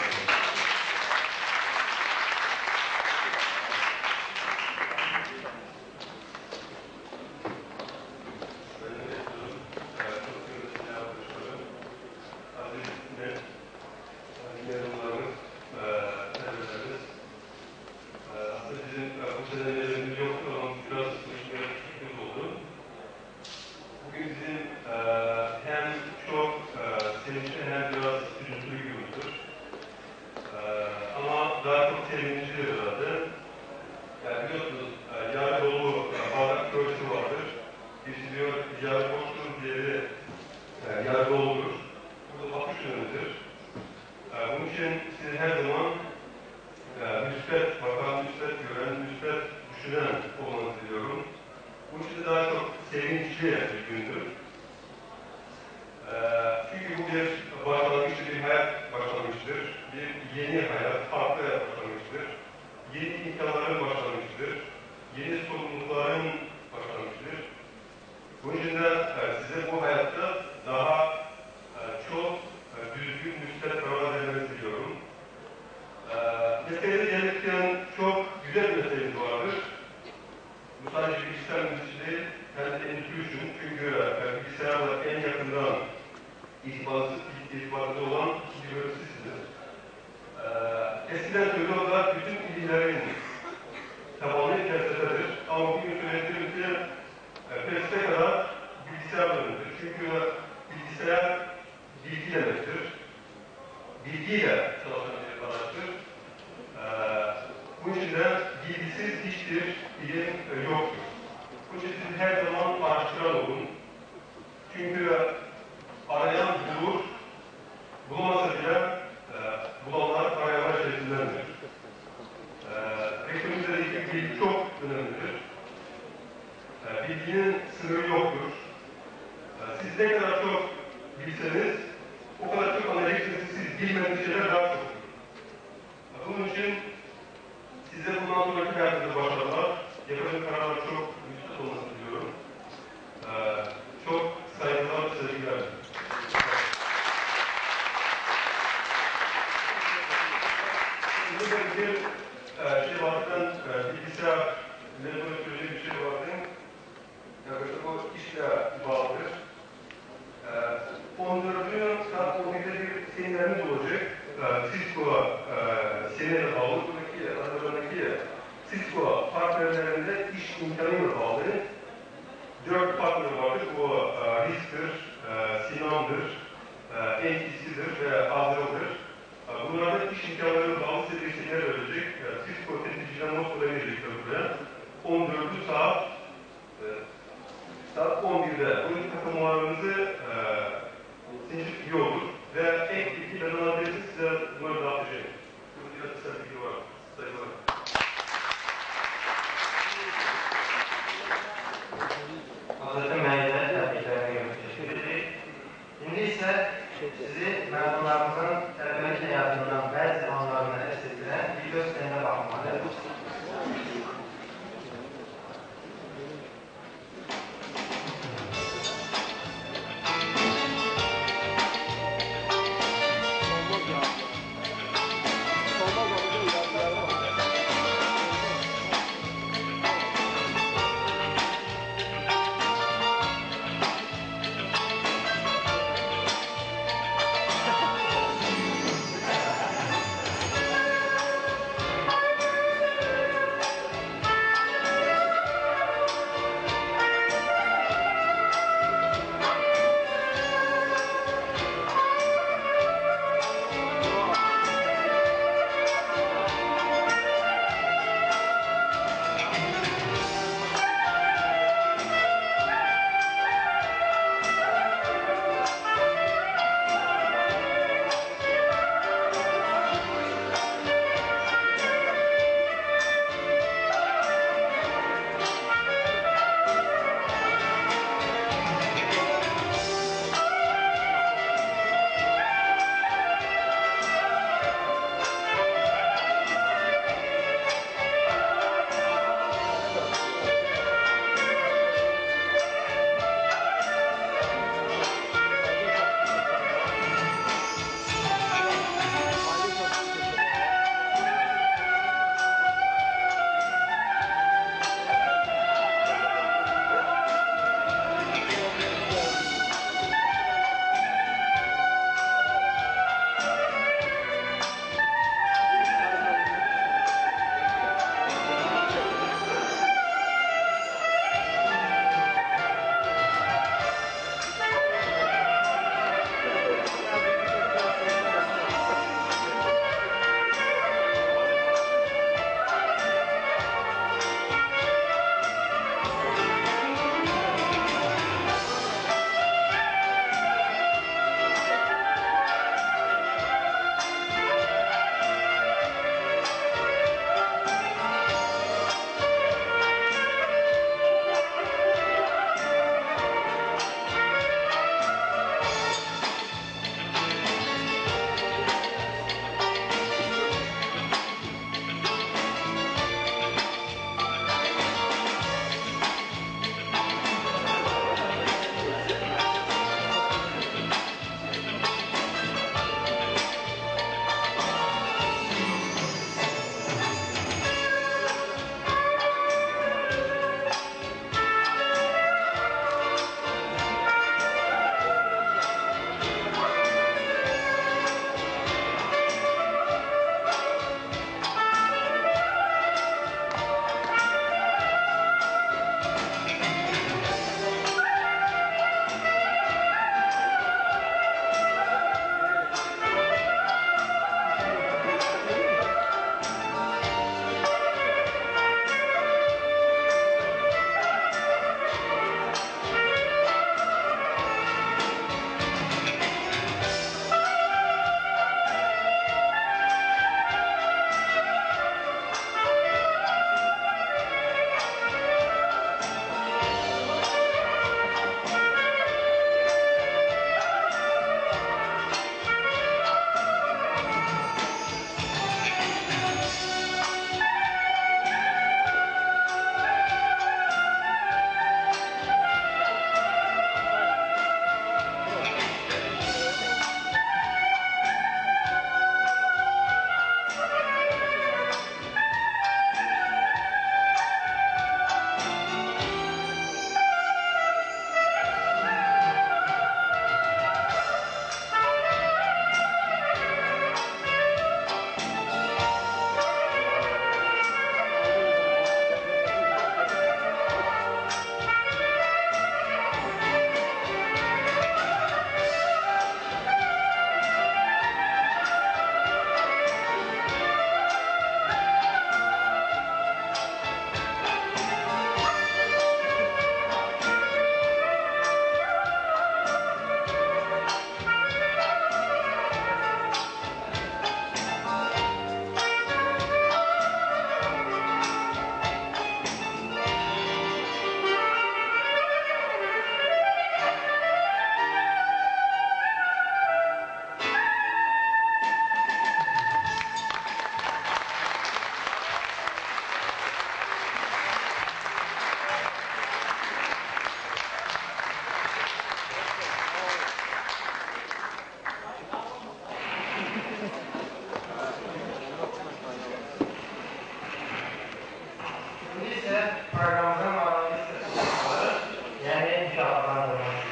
şekilde adlandırılmış.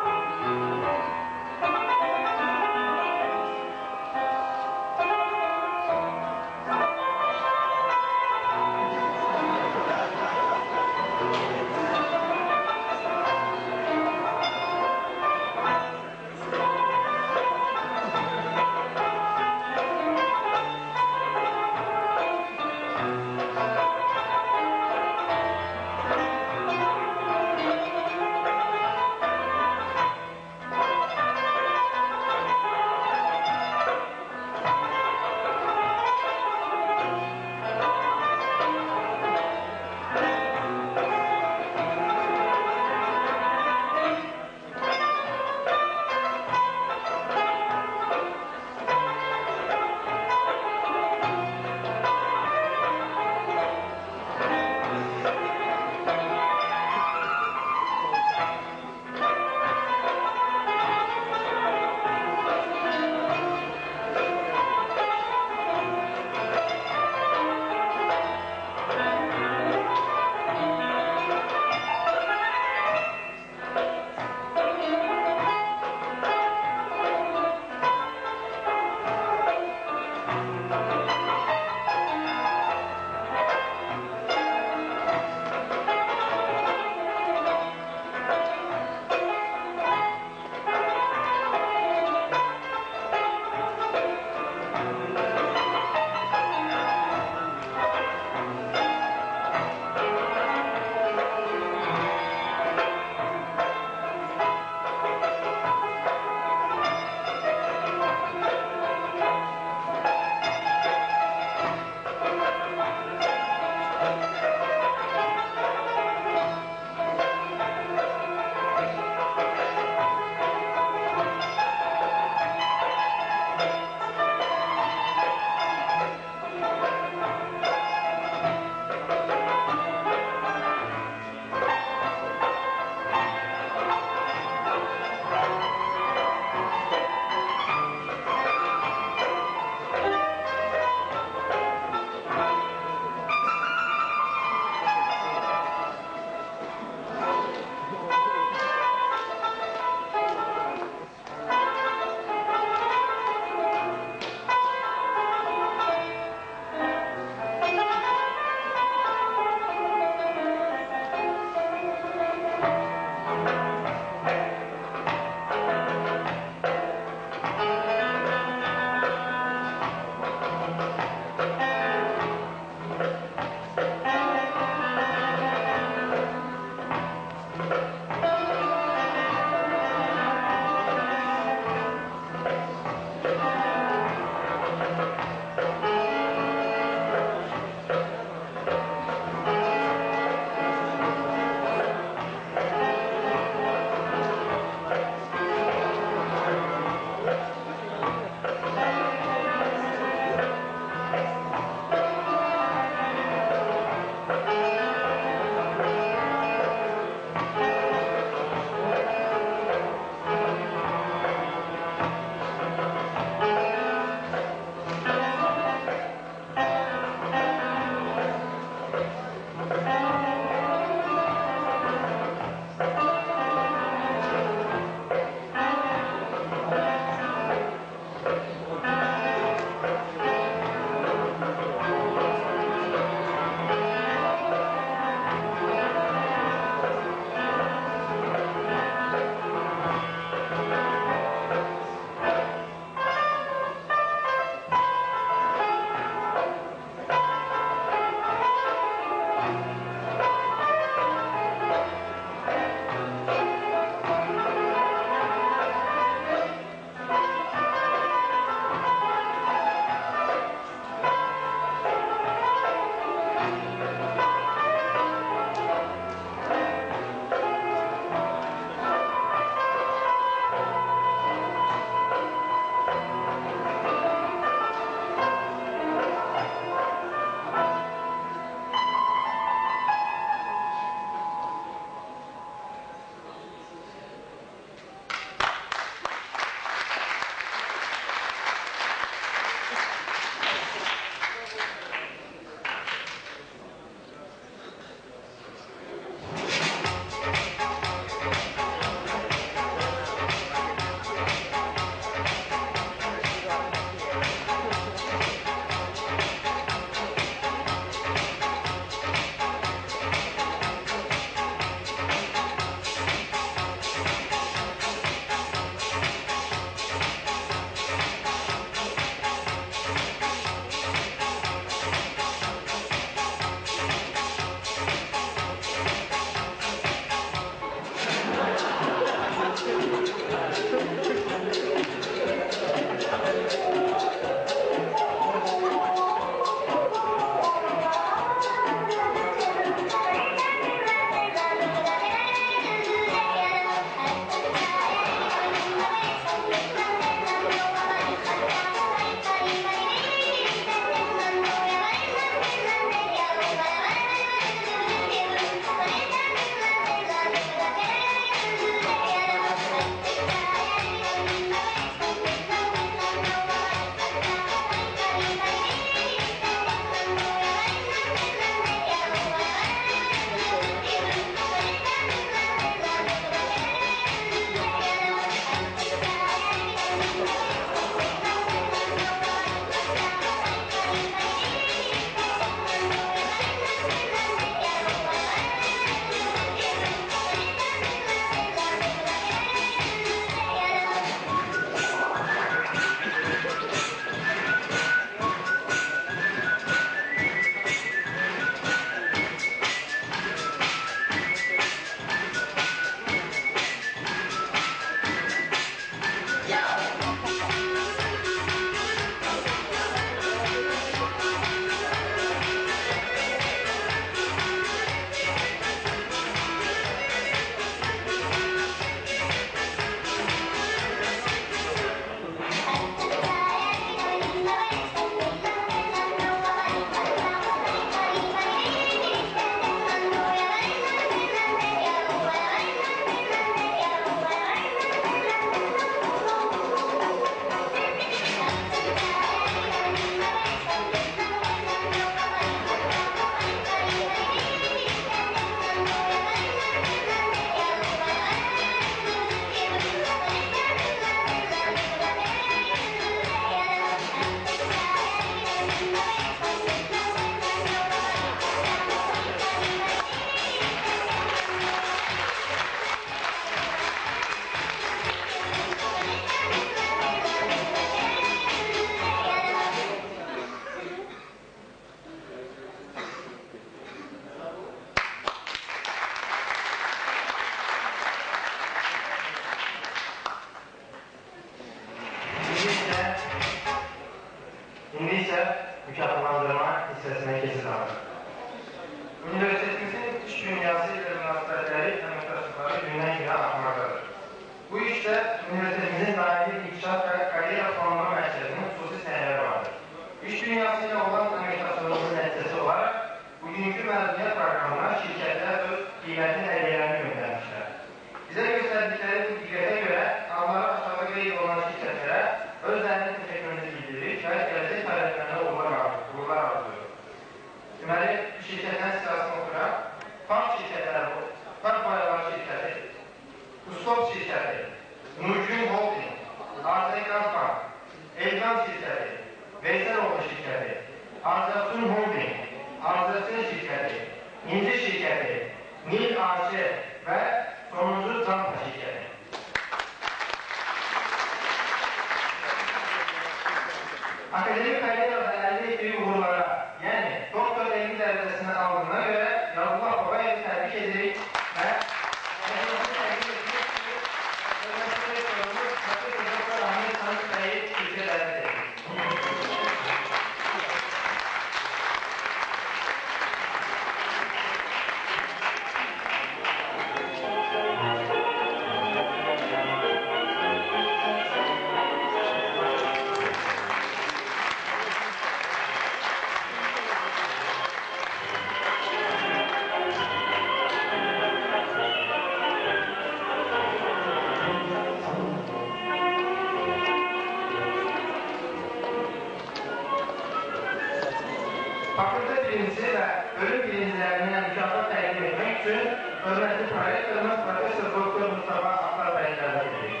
Rektorumuz Profesör Doktor Mustafa Aklar Beyler'den geliyor.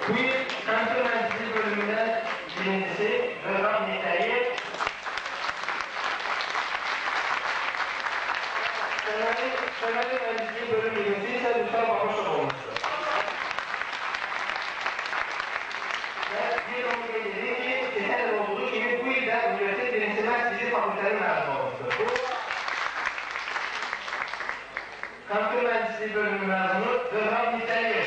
Bu yıl Kampüs Mühendisliği bölümünden birincisi Rıdvan Nitay'ı Temeli Mühendisliği bölüm birincisi ise Lütfen Babuşov olmuştur. Ve bir onu bildirir ki geçen olduğu gibi bu yılda üniversite birinci Fizik Fakültenin mezunu olmuştur. Bu Kampüs Mühendisliği bölümü mezunu Rıdvan Nitay'ı.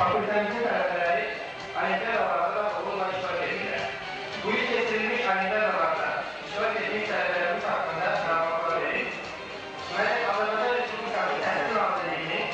Fakültemizin tələbələri olimpiadalarda uğurla iştirak edirlər. Bu il keçirilmiş olimpiadalarda iştirak etmiş tələbələrimiz haqqında məlumatlar verir. Mən Azərbaycan Respublikası Təhsil Nazirliyinin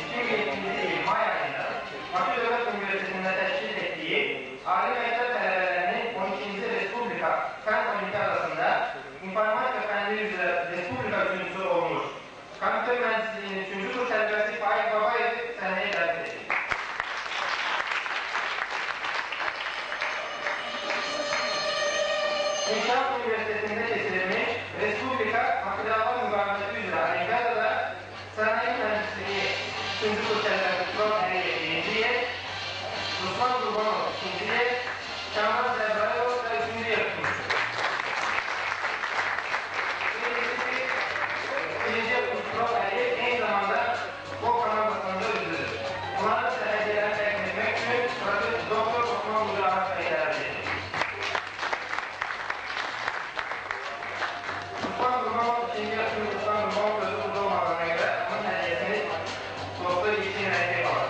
Üniversitesi'nde geçirilmiş Respublika Materiallar Mübarası üzere Olimpiyadada Sanayi Mühendisliği 3. Kurtarlar Kutral Eriye 1. yer, Ruslan Kurbanov 2. yer, Şamar Zebrayov da 3. yer tutmuştur. Birinci Kutral Eriye aynı zamanda o kanalmasında üzülür. Bunları da hediyeler teklif etmek için Profesör Doktor Osman Muzahar Beyler'dir. Ruslan Kurbanov 2. yer Ruslan Kurbanov sözü burada olmadığına göre onun hediyesini Doktor için rengi alır.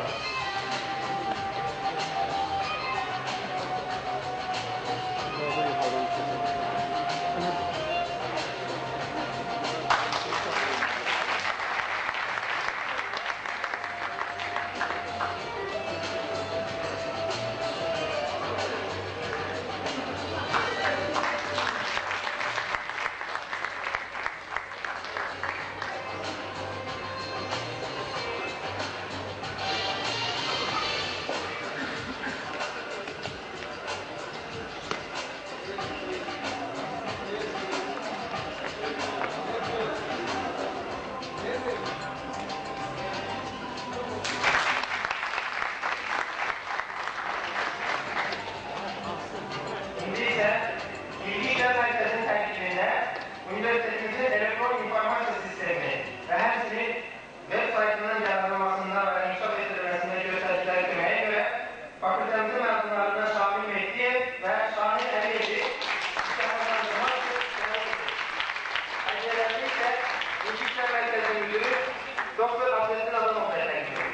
Şimdi ise Bilgi İşler Merkezi'nin terkibinde üniversitemizin elektron informasyon sistemi ve hepsinin web saytının yazılmasında ve inşaat edilmesinde gösterdiler kümeye göre fakültemizin mezunlarından Şahin Mehdi ve Şahin Eriyeci mükaffatlandırmak için ayrıca ise Bilgi İşler Merkezi Müdürü Doktor Abdestin Adınoğlu'ya teklif ediyor.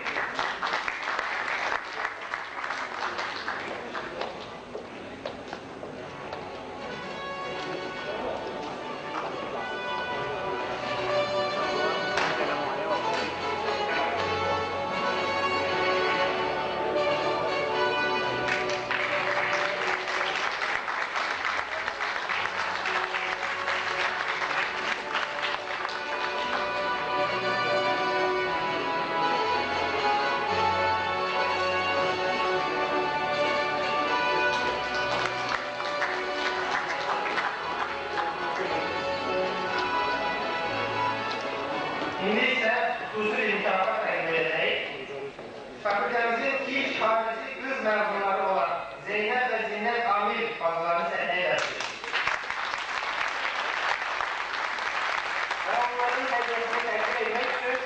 Şimdi ise hususi bir mükafat teklif edeceğiz. Fakültemizin ilk haricisi kız mezunları olan Zeynep ve Zinnet Amir fazlalarını sahneye verdi. Ve onların hediyesini teklif etmek için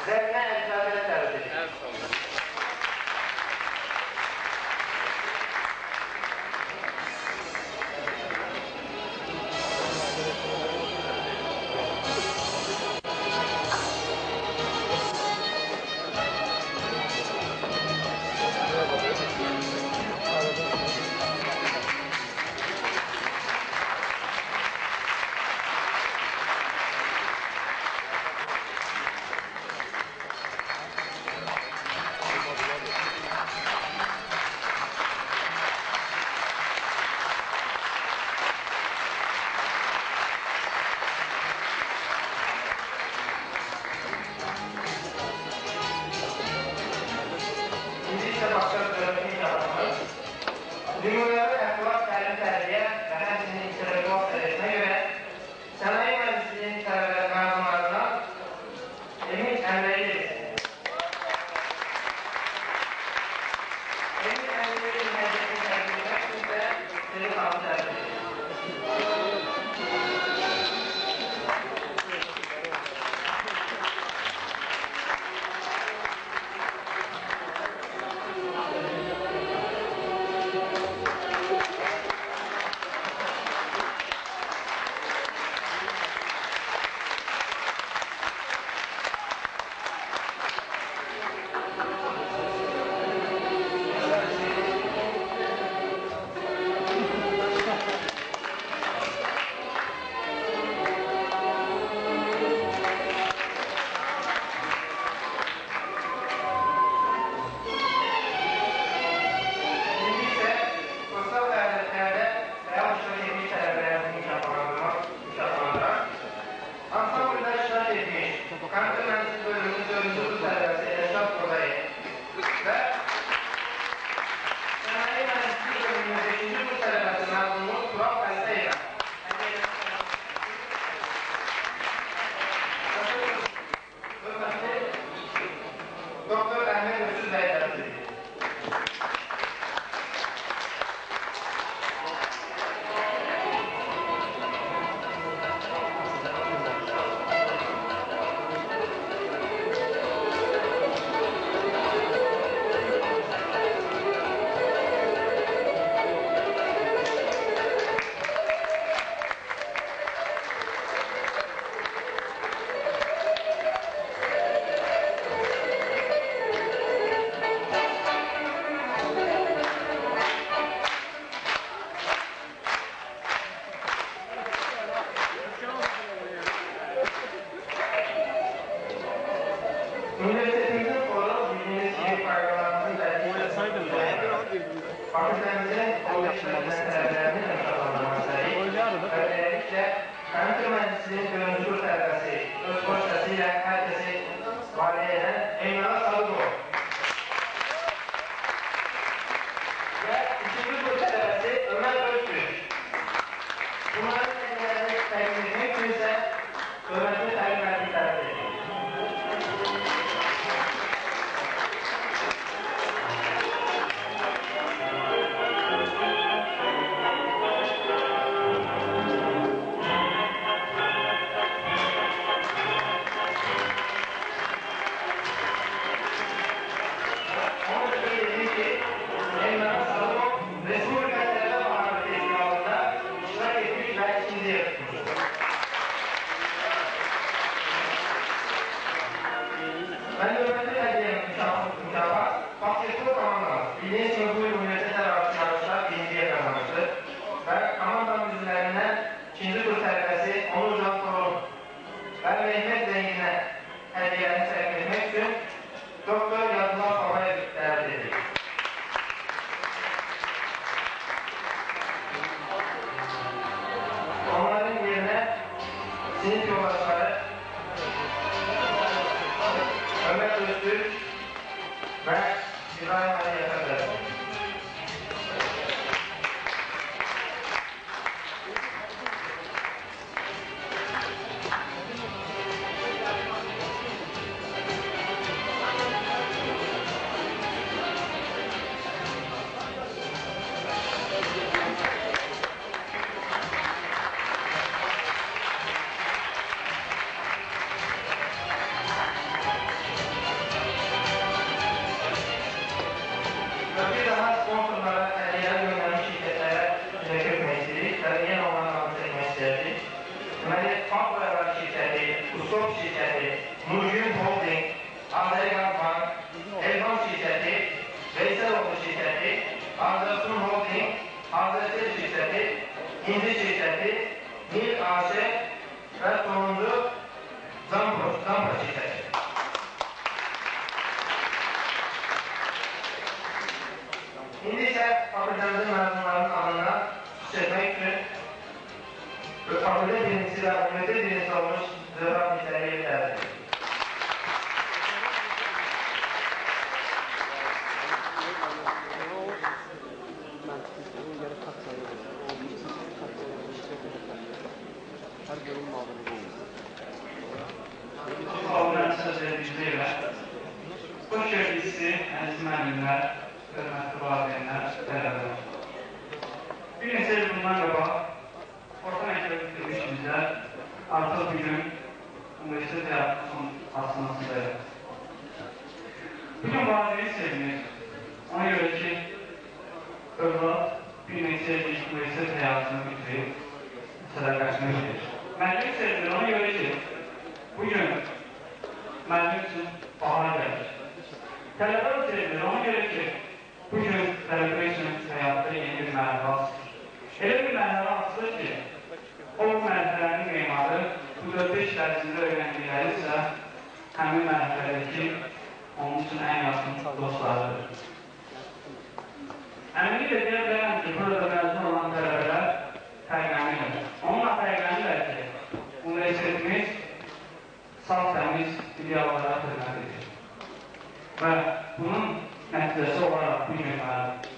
Zerne Elzadet tercih. Cumhuriyet Ehlak Təlim Tərbiyə və həmçinin intellektual səriyəsinə görə Sənaye Mühendisliğinin tələbələr mezunlarından Emin Əmrəli Emin Əmrəli hədiyesini təqdim etmək üçün də sizi tanı tərbiyə edir. Doktor Əhməd Öksüz bəy tərəf edilir. Üniversitetimizin forum bildiğiniz gibi faydalarımızın fakültemizin o işlerden tələblərinin imkanlandırmasını və beləliklə kompüter mühendisliğinin dönüşür tələbəsi öz poçtasıyla herkesi valiye eden Emrah Salıqov və ikinci bu tələbəsi Ömer Öztürk. Bunların tələblərini təqdim etmək üçün isə hörmətli təqdim tələb edilir. Ben de öğretmen edeyim mükafat. Basketbol tamamlamış. Bildiğiniz gibi bu yıl üniversiteler arası yarışlar birinciye kazanmıştır. Ve Kamanda'nın üzerinden ikinci tur tələbəsi Onur Can Torun ve Mehmet Zengin'e hediyelerini təqdim etmek için Doktor Yazılan Babayev tələb edilir. Onların yerine sinif yoldaşları Ömer Öztürk ve İbrahim Ali Yakadar. Bir daha sponsorlara hediyeler göndermiş şirketlere teşekkür etmek istedik. Tabii yeni olanlarını çekmek istedik. Deməli, Bank Boyalar şirketi, Uskop şirketi, Nurgün Holding, Azergaz Bank, Elvan şirketi, Veyseloğlu şirketi, Azersun Holding, Azertel şirketi, İnci şirketi, Nil AŞ ve sonuncu Zampro şirketi. İndi isə fakültemizin məzunlarının adına çəkmək üçün fakültə birincisi və üniversitet birincisi olmuş Zöhrab Nisəliyev tərəf edilir. Ondan söz verdiklərlə xoş gördüyüsü, əziz müəllimlər, hörmətli valideynlər, tələbələr. Bir neçə il bundan qabaq orta məktəbi bitirmişimizdə artıq bir gün universitet həyatının asılmasındayıq. Bugün valideyn sevinir. Ona görə ki, övlad bir neçə illik universitet həyatını bitirib sədaqətini verir. Müəllim sevinir. Ona görə ki, bugün müəllim üçün bahar gəlir. Tələbə sevinir. Ona görə ki, bugün tələbə üçün həyatda yeni bir mərhələ asılır. Elə bir mərhələ asılır ki, o mərhələnin qeymatı bu 4-5 dərsində öyrəndikləri isə həmin mərhələdəki onun üçün ən yaxın dostlarıdır. Əminliklə deyə bilərəm ki, burada məzun olan tələbələr fərqlənirlər. Onunla fərqlənirlər ki, universitetimiz saf təmiz ideallara xidmət edir. Və bunun nəticəsi olaraq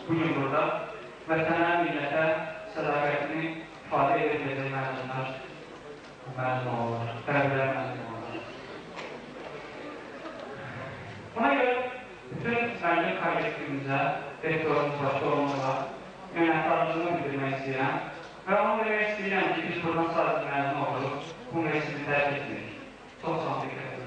bugün burada vətənə, millətə sədaqətini ifadə edəcək məzunlar məzun olurlar, tələbələr məzun olurlar. Buna görə bütün müəllim kollektivimizə, rektorumuz başda olmağa, yönətdarımızı bildirmək istəyirəm. Və onu demək istəyirəm ki, biz buradan sadəcə məzun oluruq, bu universiteti tərk etmirik. Çox sağ olun, diqqət edirəm.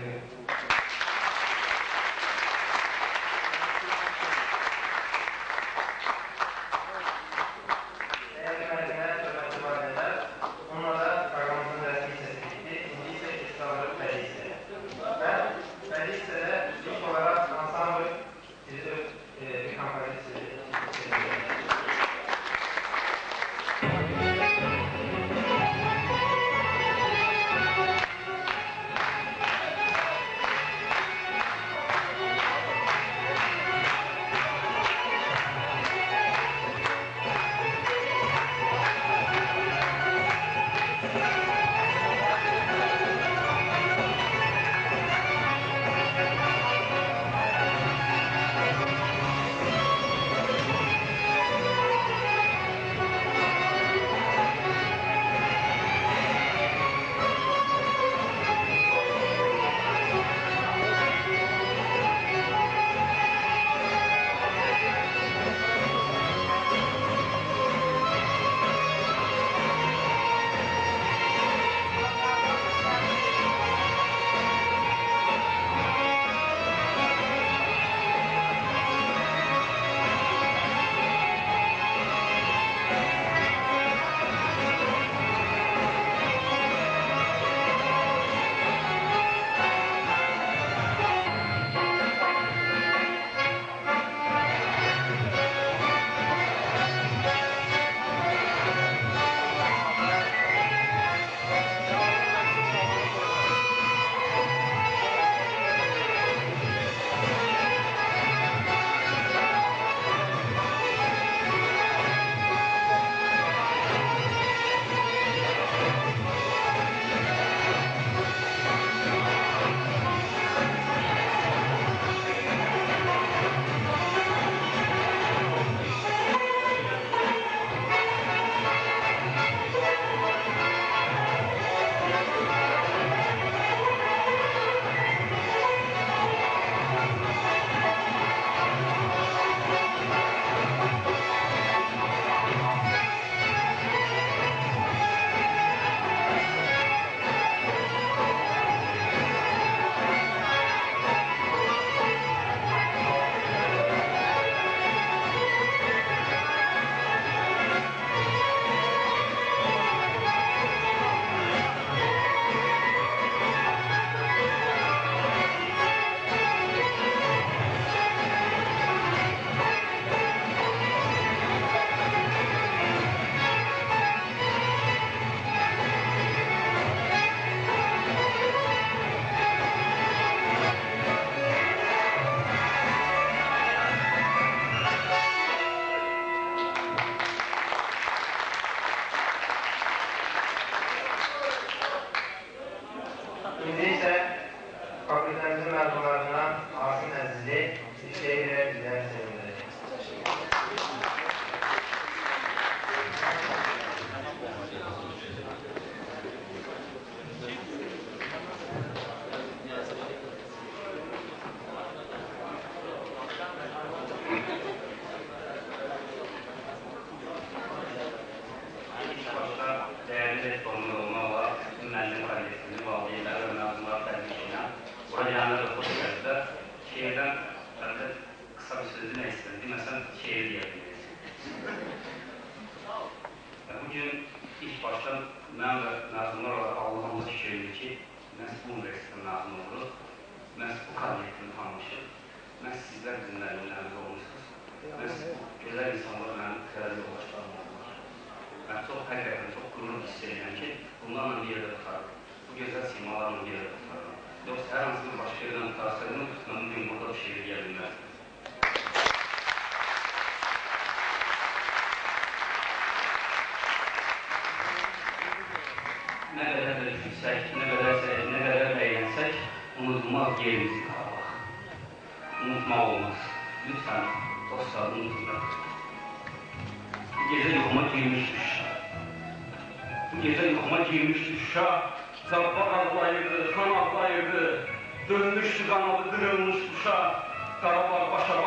Dönmüştü kanadı, dırılmış kuşa, Qarabağ başa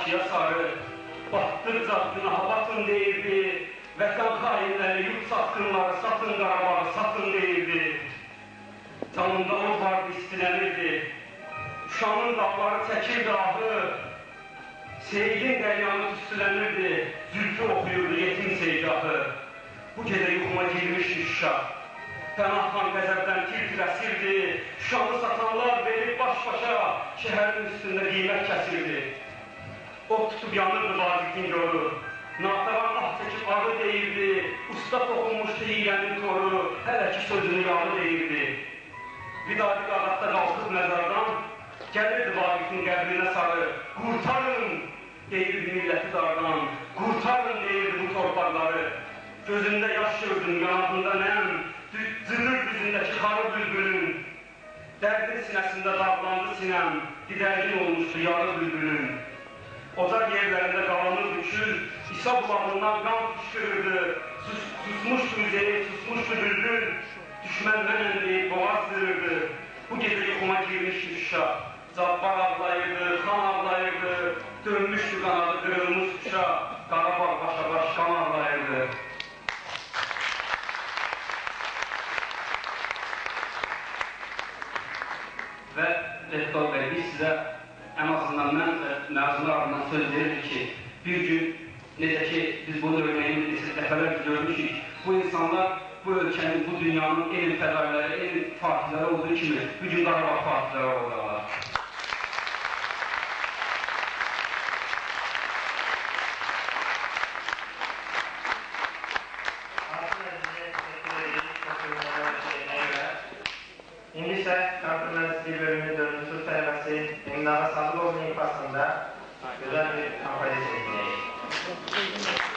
Bakıya sarı, batdıqca günaha batın deyirdi, vətən xainləri, yurt satqınları, satın Qarabağı, satın deyirdi. Canında o vardı, istilənirdi, Şuşanın dağları çəkirdi ahı, Seyidin qəlyanı tüstülənirdi, zülfü oxuyurdu yetim seygahı. Bu gecə yuxuma girmişdi Şuşa, Pənahxan qəzəbdən tir-tir əsirdi, Şuşanı satanlar verib baş-başa, şəhərin üstündə qiymət kəsirdi. O tutub yanırdı Vaqifin yolu, Nağdaran ah çəkib ağı deyirdi, usta toxunmuşdu hiylənin toru, hələ ki sözünü yağı deyirdi. Vidadi qadaqda qalxıb məzardan, gəlirdi Vaqifin qəbrinə sarı, qurtarın, deyirdi milləti dardan, qurtarın deyirdi bu torpaqları. Gözündə yaş gördüm, yanağında nəm, zırır düzündəki xarı bülbülün. Dərdin sinəsində dağlandı sinəm, didərgin olmuşdu yarı bülbülün. Ocaq yerlərində qalanırdı kül, İsa bulağından qan püskürürdü, susmuşdu üzeri, susmuşdu bülbül, düşmən mənəm deyib boğaz dırırdı. Bu gecə yuxuma girmişdi Şuşa, Cabbar ağlayırdı, xan ağlayırdı, dönmüşdü qanadı qırılmış Şuşa, Qarabağ başa-baş qan ağlayırdı. Və Rəhbər bəy, biz sizə ən azından mən məzunlar adından söz veririk ki, bir gün, necə ki, biz bunu örnəyini dəfələrlə görmüşük, bu insanlar bu ölkənin, bu dünyanın elm fədailəri, elm fatihləri olduğu kimi, bu gün Qarabağ fatihləri olurlar. İndi isə Qantur Məclisliyi bölümünün 4-cü sınıf tələbəsi Eminağa Sadılovun ifasında gözəl bir kompozisiya dinləyik.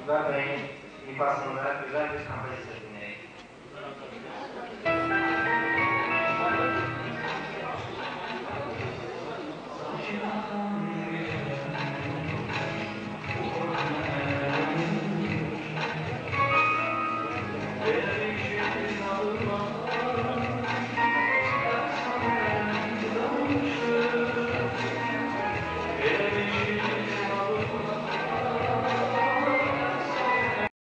Uygar Bey'in ifasında güzel bir kompozisyon.